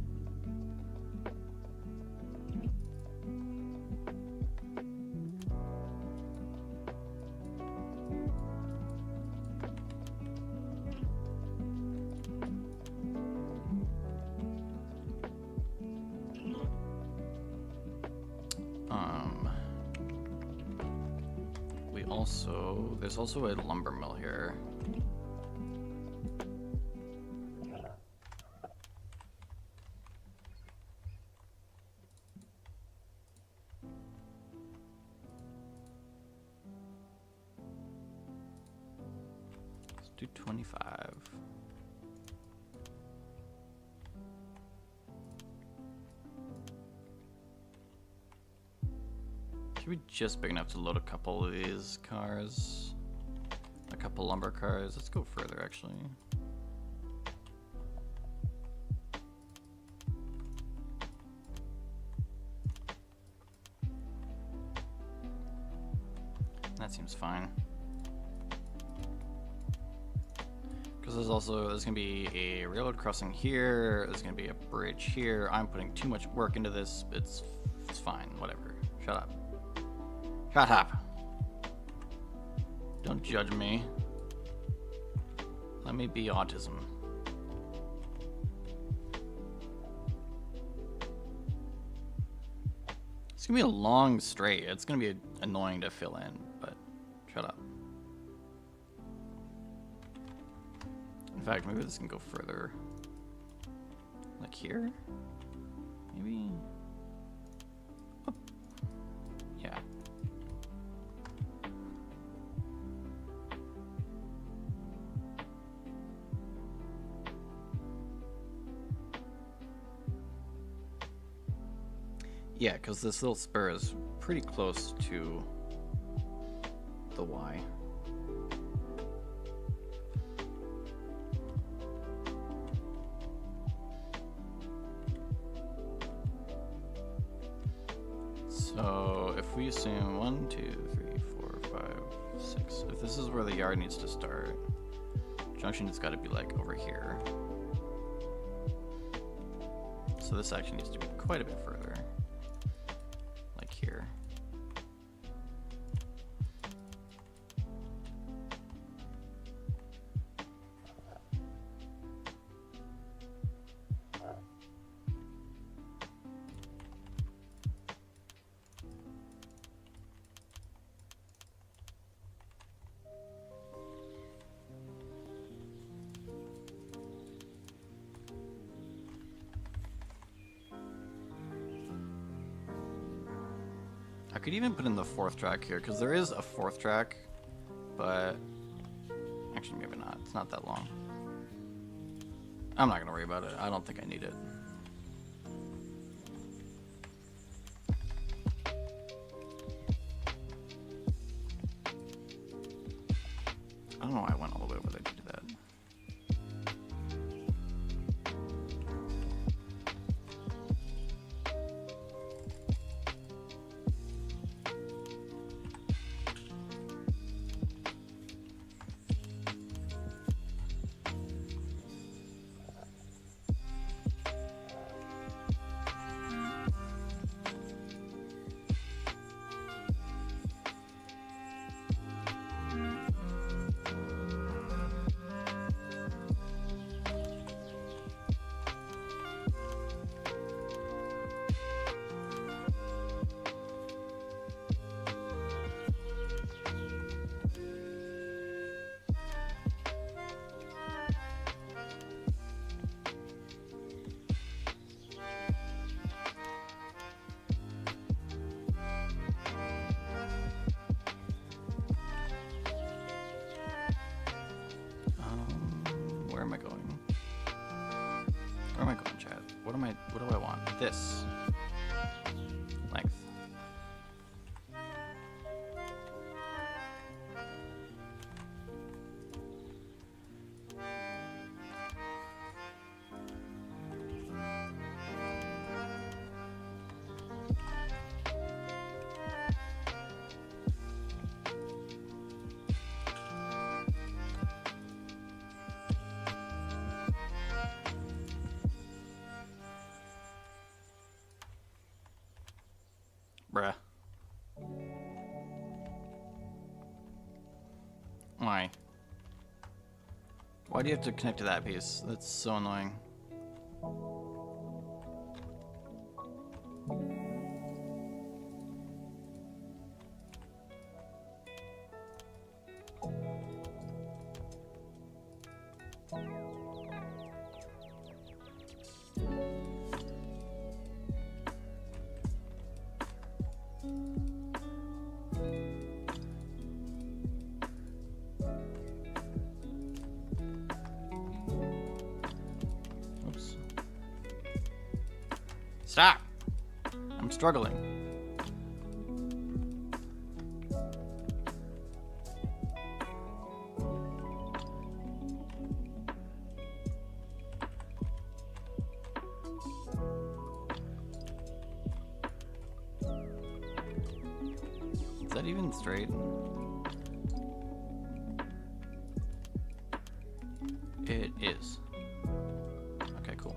There's also a lumber mill here. Let's do 25. Should be just big enough to load a couple of these cars. A couple lumber cars. Let's go further, actually. That seems fine. Because there's gonna be a railroad crossing here. There's gonna be a bridge here. I'm putting too much work into this. It's fine. Whatever. Shut up. Shut up. Don't judge me. Let me be autism. It's gonna be a long straight. It's gonna be annoying to fill in, but shut up. In fact, maybe this can go further. Like here? Maybe? Oh. Yeah. Yeah, because this little spur is pretty close to the Y. So if we assume 1, 2, 3, 4, 5, 6, if this is where the yard needs to start, junction has got to be like over here. So this actually needs to be quite a bit further. Like here. I could even put in the 4th track here, because there is a 4th track, but actually maybe not. It's not that long. I'm not gonna worry about it. I don't think I need it. I don't know why I went all the way over there to do that. What do I want? This. Length. Bruh. Why? Why do you have to connect to that piece? That's so annoying. Stop! I'm struggling. Is that even straight? It is. Okay, cool.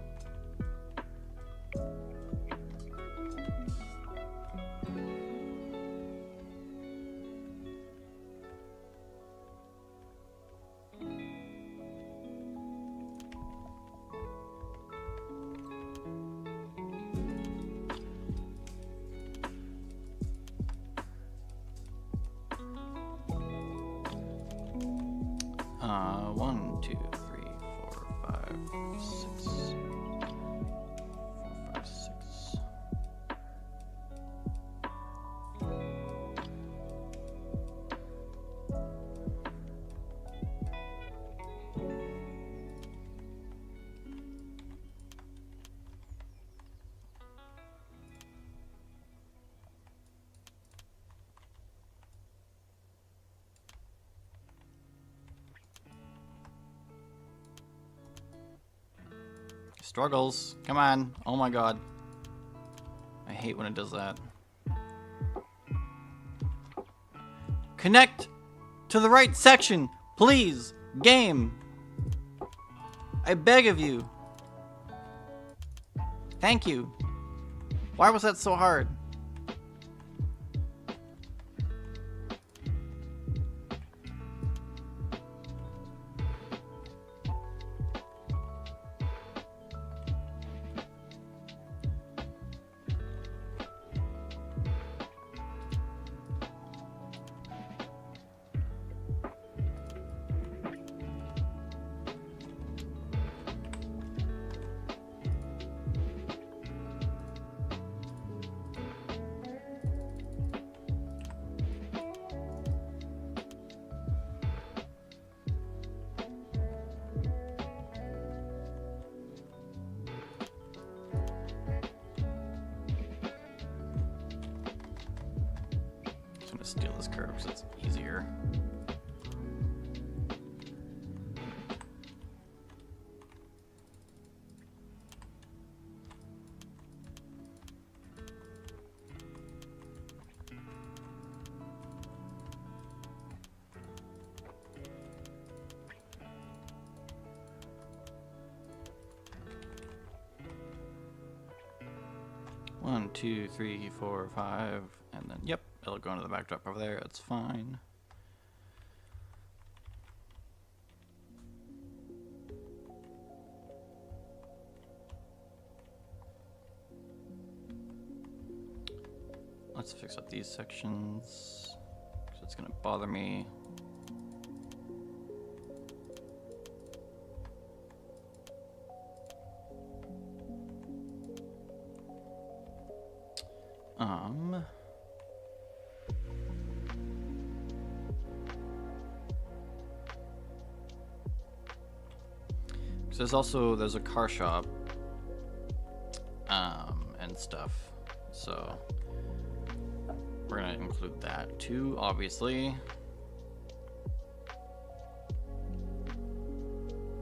One, two, three, four, five, six. 4, 5, 6. Struggles. Come on. Oh my god. I hate when it does that. Connect to the right section, please. Game. I beg of you. Thank you. Why was that so hard? I'm gonna steal this curve because it's easier. One, 2, 3, 4, 5, and then yep. It'll go into the backdrop over there, that's fine. Let's fix up these sections, because it's gonna bother me. There's a car shop stuff. So we're gonna include that too, obviously.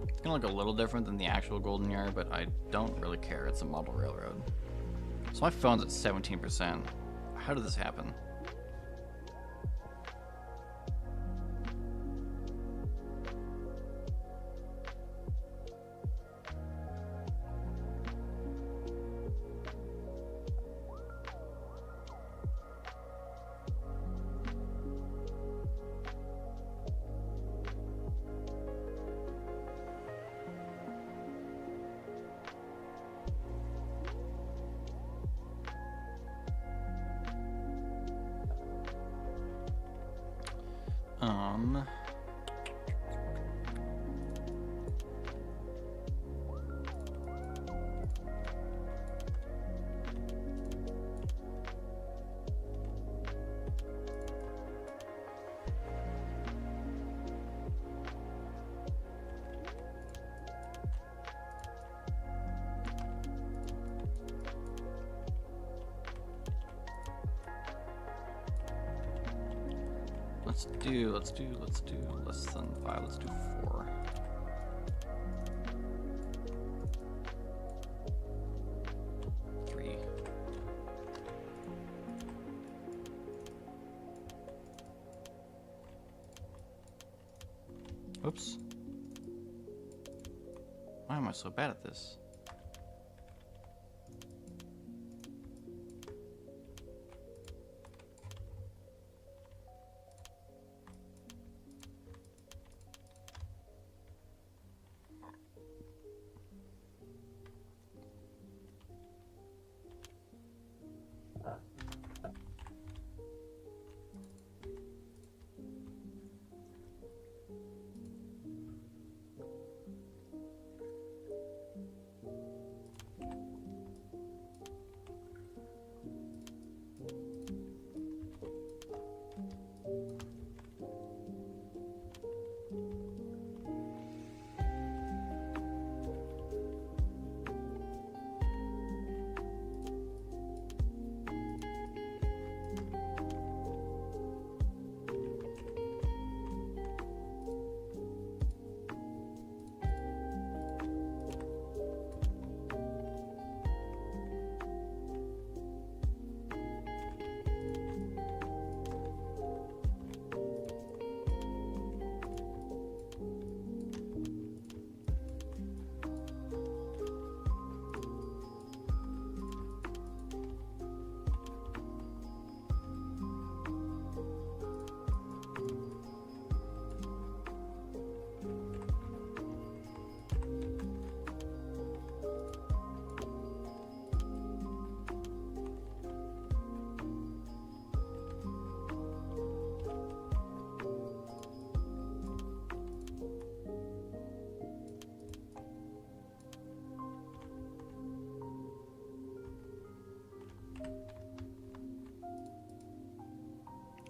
It's gonna look a little different than the actual Golden Yard, but I don't really care. It's a model railroad. So my phone's at 17%. How did this happen? Let's do less than 5, let's do 4. Three. Oops. Why am I so bad at this?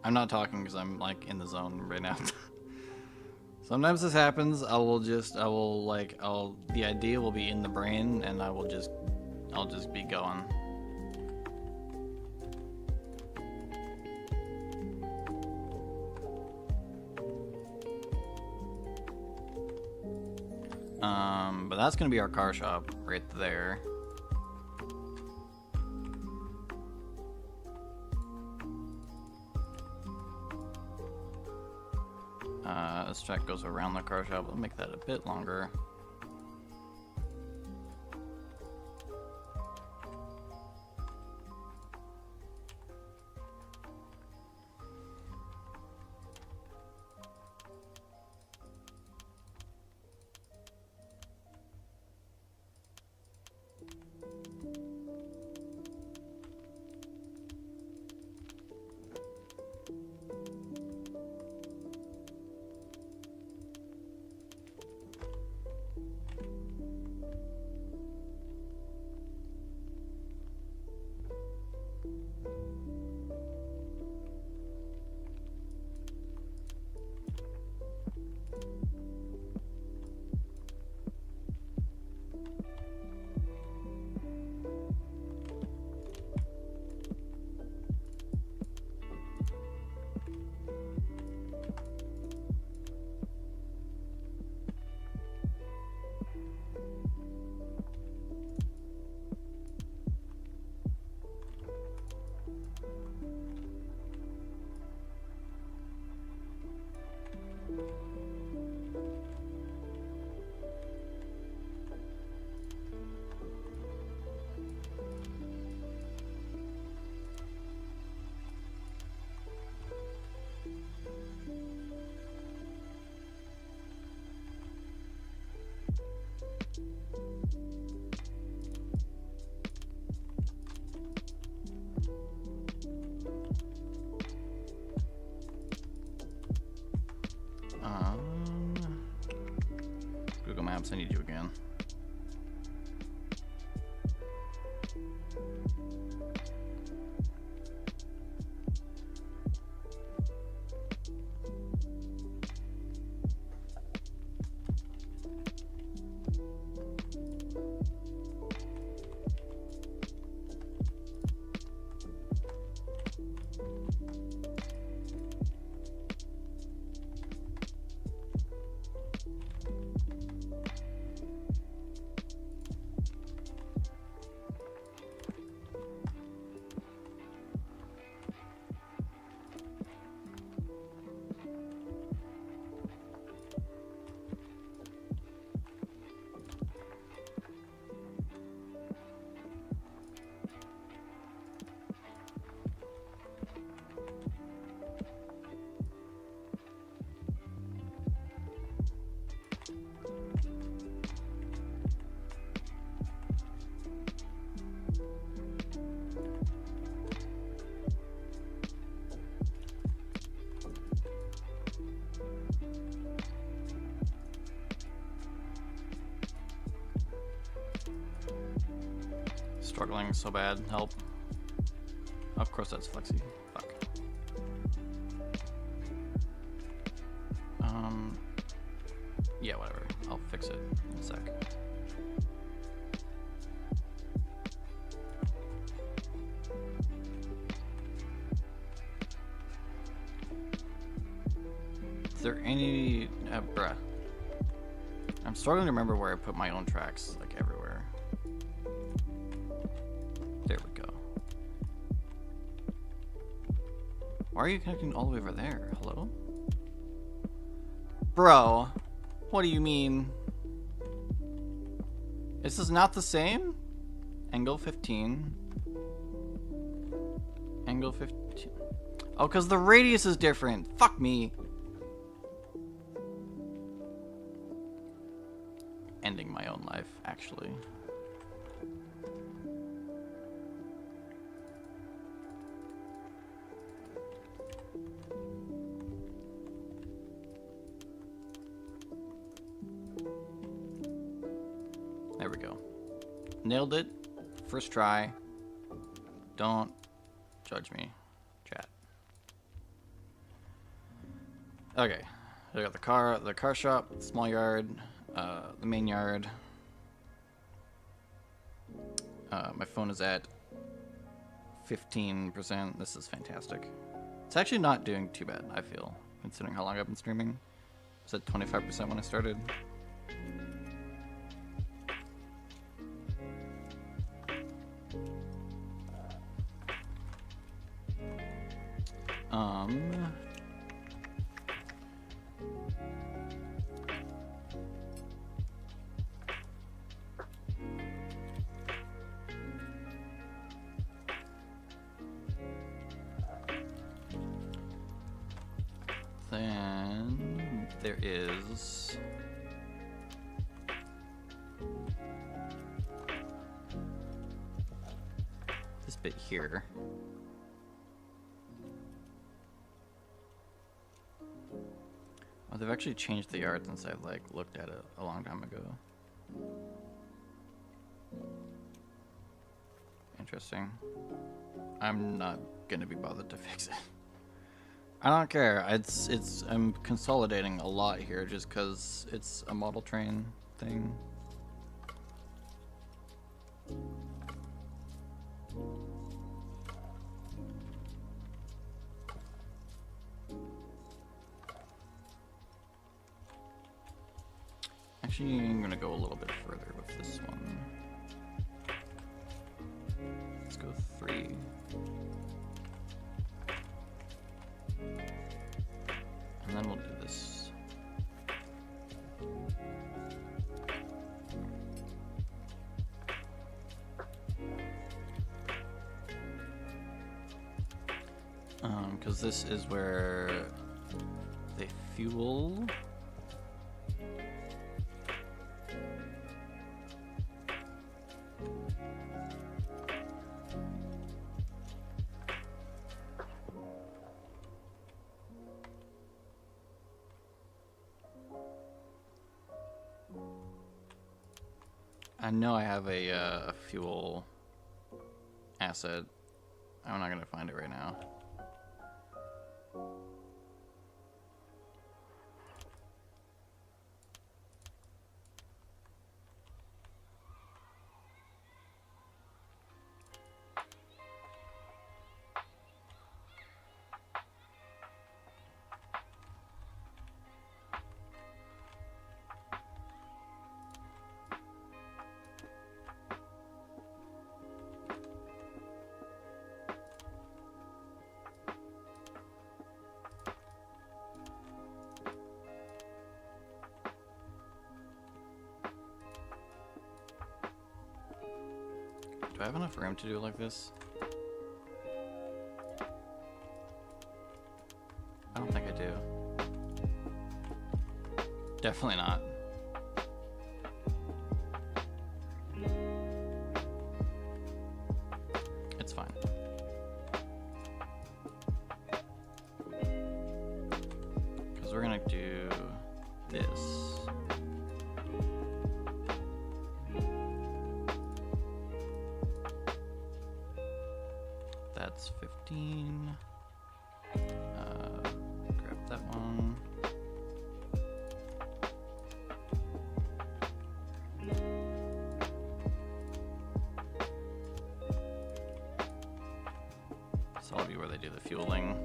I'm not talking because I'm like in the zone right now. Sometimes this happens. The idea will be in the brain and I'll just be going. But that's gonna be our car shop right there. This track goes around the car shop. I'll make that a bit longer. Google Maps, I need you again. Struggling so bad. Help. Of course that's Flexi. Fuck. Yeah, whatever. I'll fix it in a sec. Is there any... bruh. I'm struggling to remember where I put my own tracks, like everywhere. There we go. Why are you connecting all the way over there? Hello? Bro, what do you mean? This is not the same? Angle 15. Angle 15. Oh, because the radius is different. Fuck me. Ending my own life, actually. There we go. Nailed it. First try. Don't judge me, chat. Okay. I got the car shop, the small yard, the main yard. My phone is at 15%. This is fantastic. It's actually not doing too bad, I feel, considering how long I've been streaming. I was at 25% when I started. Then there is this bit here. Oh, they've actually changed the yard since I like looked at it a long time ago. Interesting. I'm not gonna be bothered to fix it. I don't care. I'm consolidating a lot here just because it's a model train thing. Actually, I'm gonna go a little bit further with this one. Let's go 3. And then we'll do this because this is where they fuel. I know I have a fuel asset. I'm not gonna find it right now. Do I have enough room to do it like this? I don't think I do. Definitely not. It's fine. Because we're gonna do this. That's 15. Grab that one. So that'll be where they do the fueling.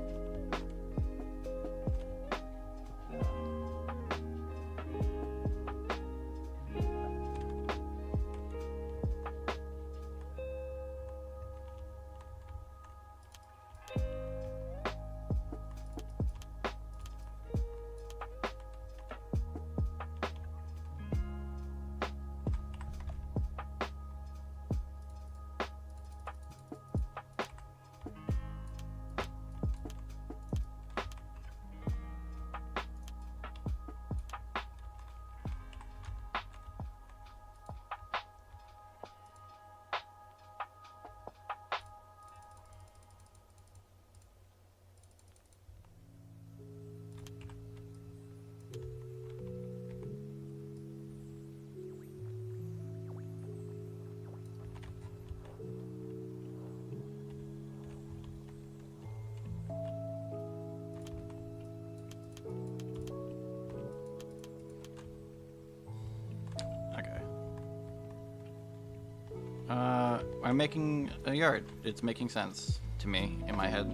I'm making a yard. It's making sense to me in my head.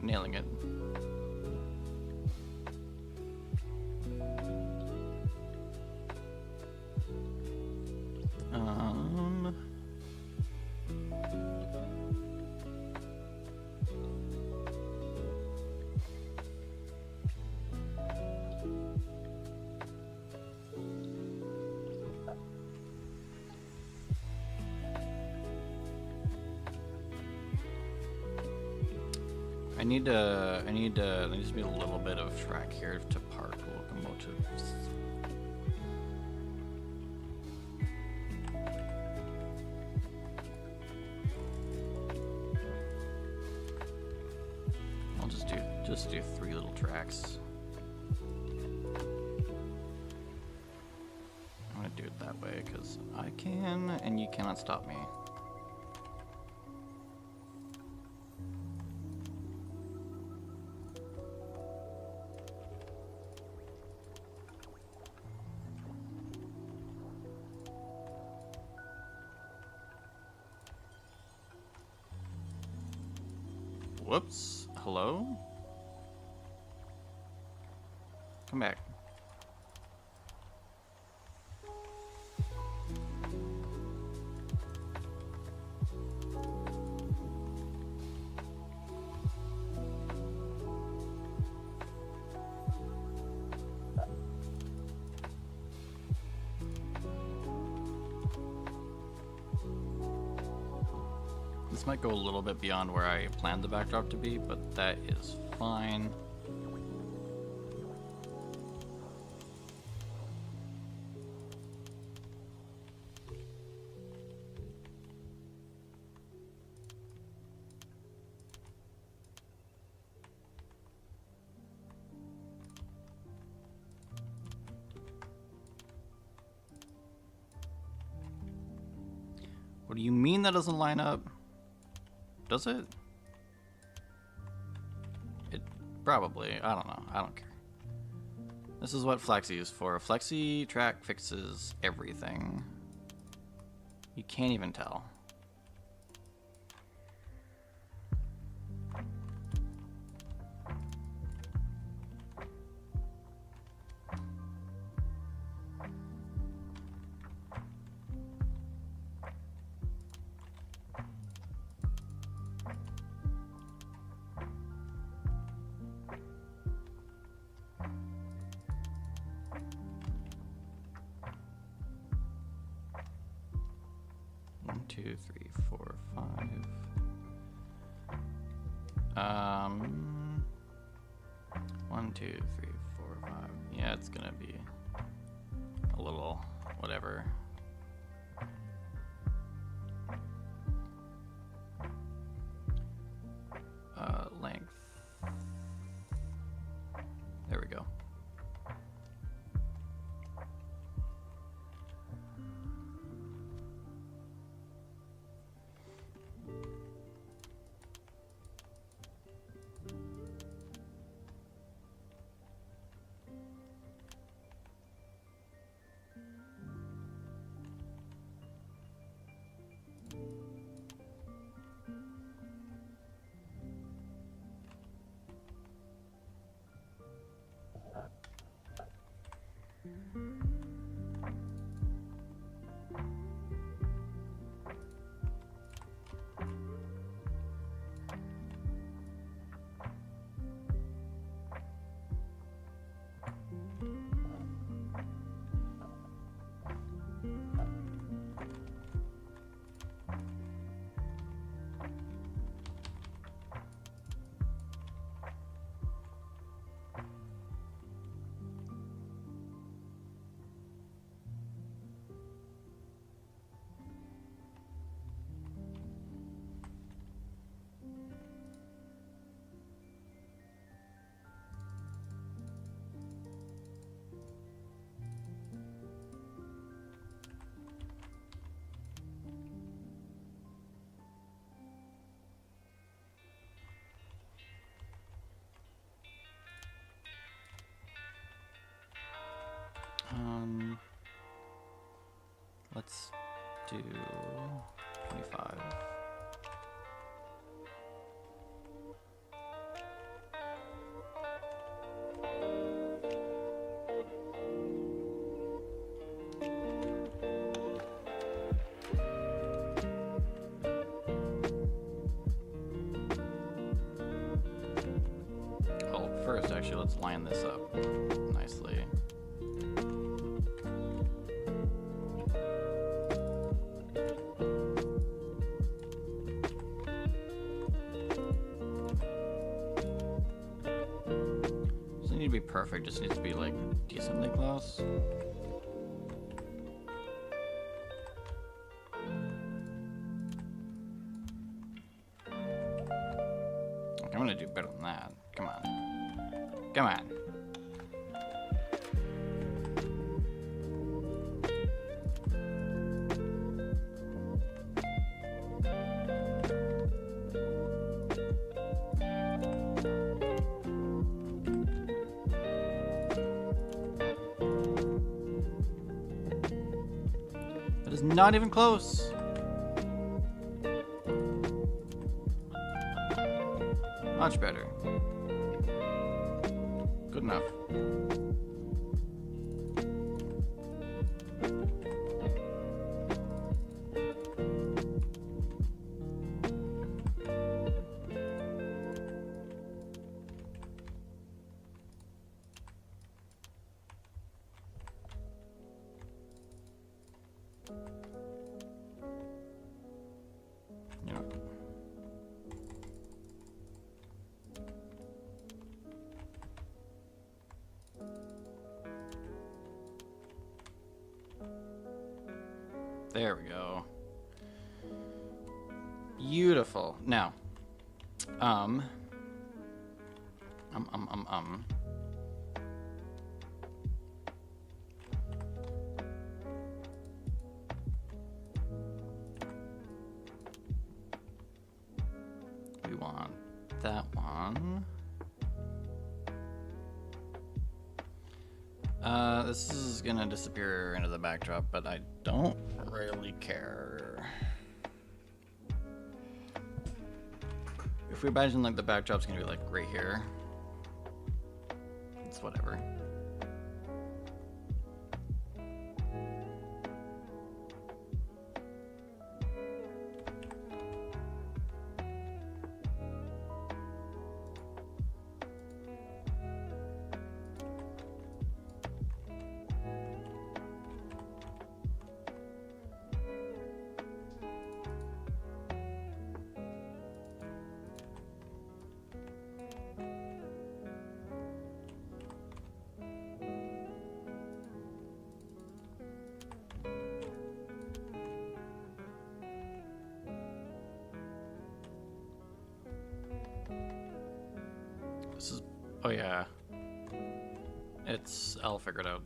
Nailing it. I need there needs to be a little bit of track here to park locomotives. I'll just do 3 little tracks. I'm gonna do it that way because I can, and you cannot stop me. Whoops. Hello? Come back. This might go a little bit beyond where I planned the backdrop to be, but that is fine. What do you mean that doesn't line up? Does it? It probably. I don't know. I don't care. This is what Flexi is for. Flexi track fixes everything. You can't even tell. One, two, three, four, five. 1, 2, 3, 4, 5. Yeah, it's gonna be a little whatever. Length. There we go. Let's do 25. Oh, first, actually, let's line this up nicely. Be perfect, just needs to be like decently close. Okay, I'm gonna do better than that. Come on. Come on. Not even close. Much better. Good enough. There we go. Beautiful. Now, we want that one. This is gonna disappear into the backdrop, but I don't really care. If we imagine like the backdrop's gonna be like right here, it's whatever. This is, oh yeah, I'll figure it out.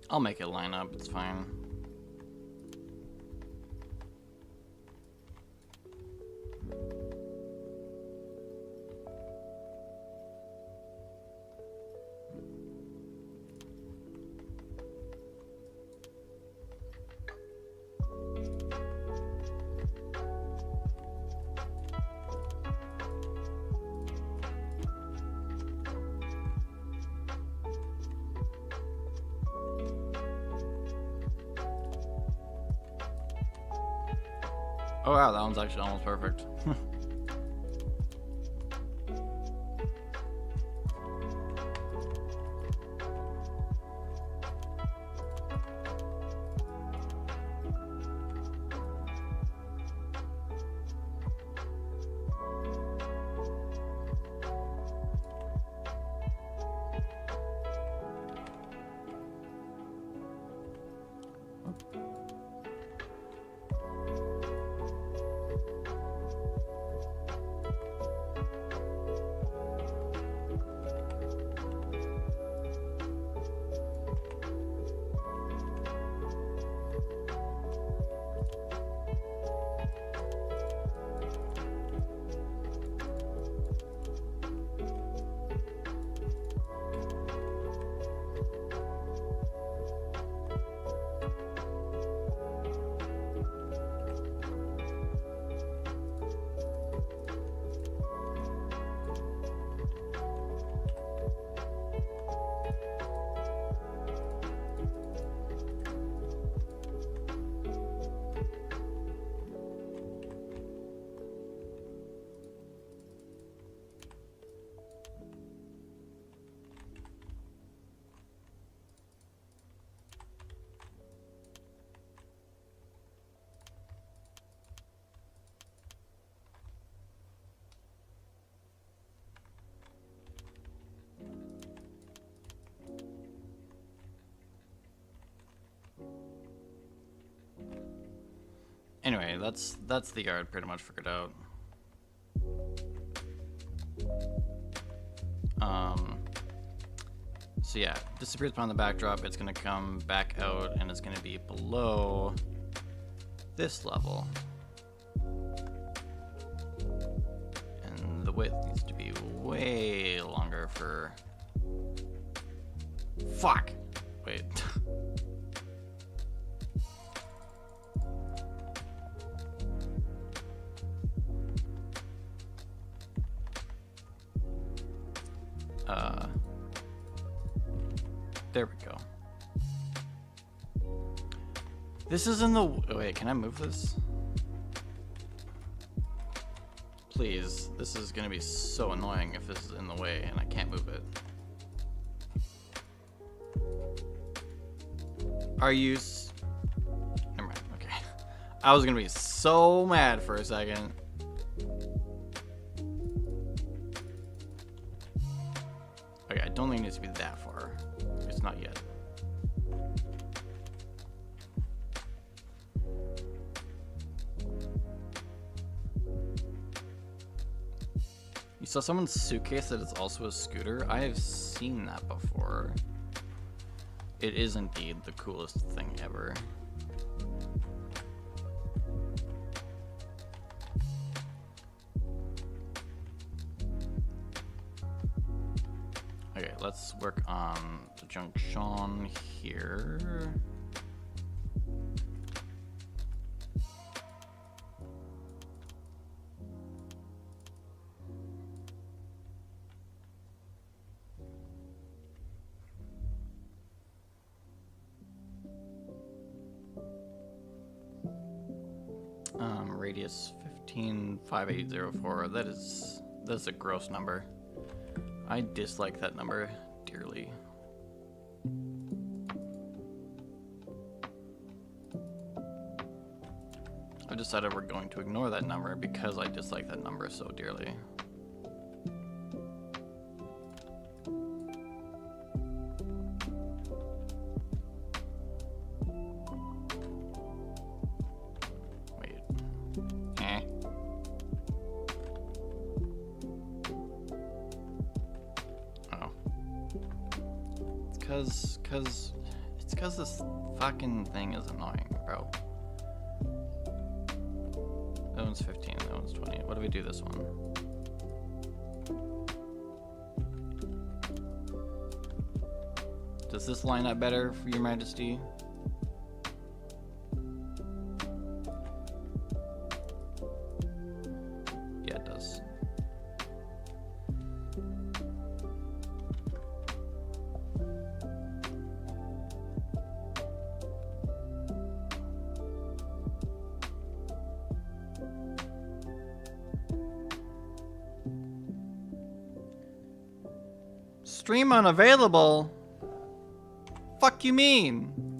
I'll make it line up, it's fine. Oh wow, that one's actually almost perfect. Anyway, that's the yard pretty much figured out. So yeah, disappears behind the backdrop. It's gonna come back out and it's gonna be below this level. And the width needs to be way longer for... Fuck! Wait. There we go. This is in the... Wait, can I move this? Please, this is gonna be so annoying if this is in the way and I can't move it. Are you... Never mind, okay. I was gonna be so mad for a second. don't think it needs to be that far. It's not yet. You saw someone's suitcase that is also a scooter? I have seen that before. It is indeed the coolest thing ever. Okay, let's work on the junction here. Radius 155804. That's a gross number. I dislike that number dearly. I've decided we're going to ignore that number because I dislike that number so dearly. It's cause this fucking thing is annoying, bro. That one's 15, that one's 20. What do we do this one? Does this line up better for your majesty? Yeah, it does. Stream unavailable? Fuck you mean?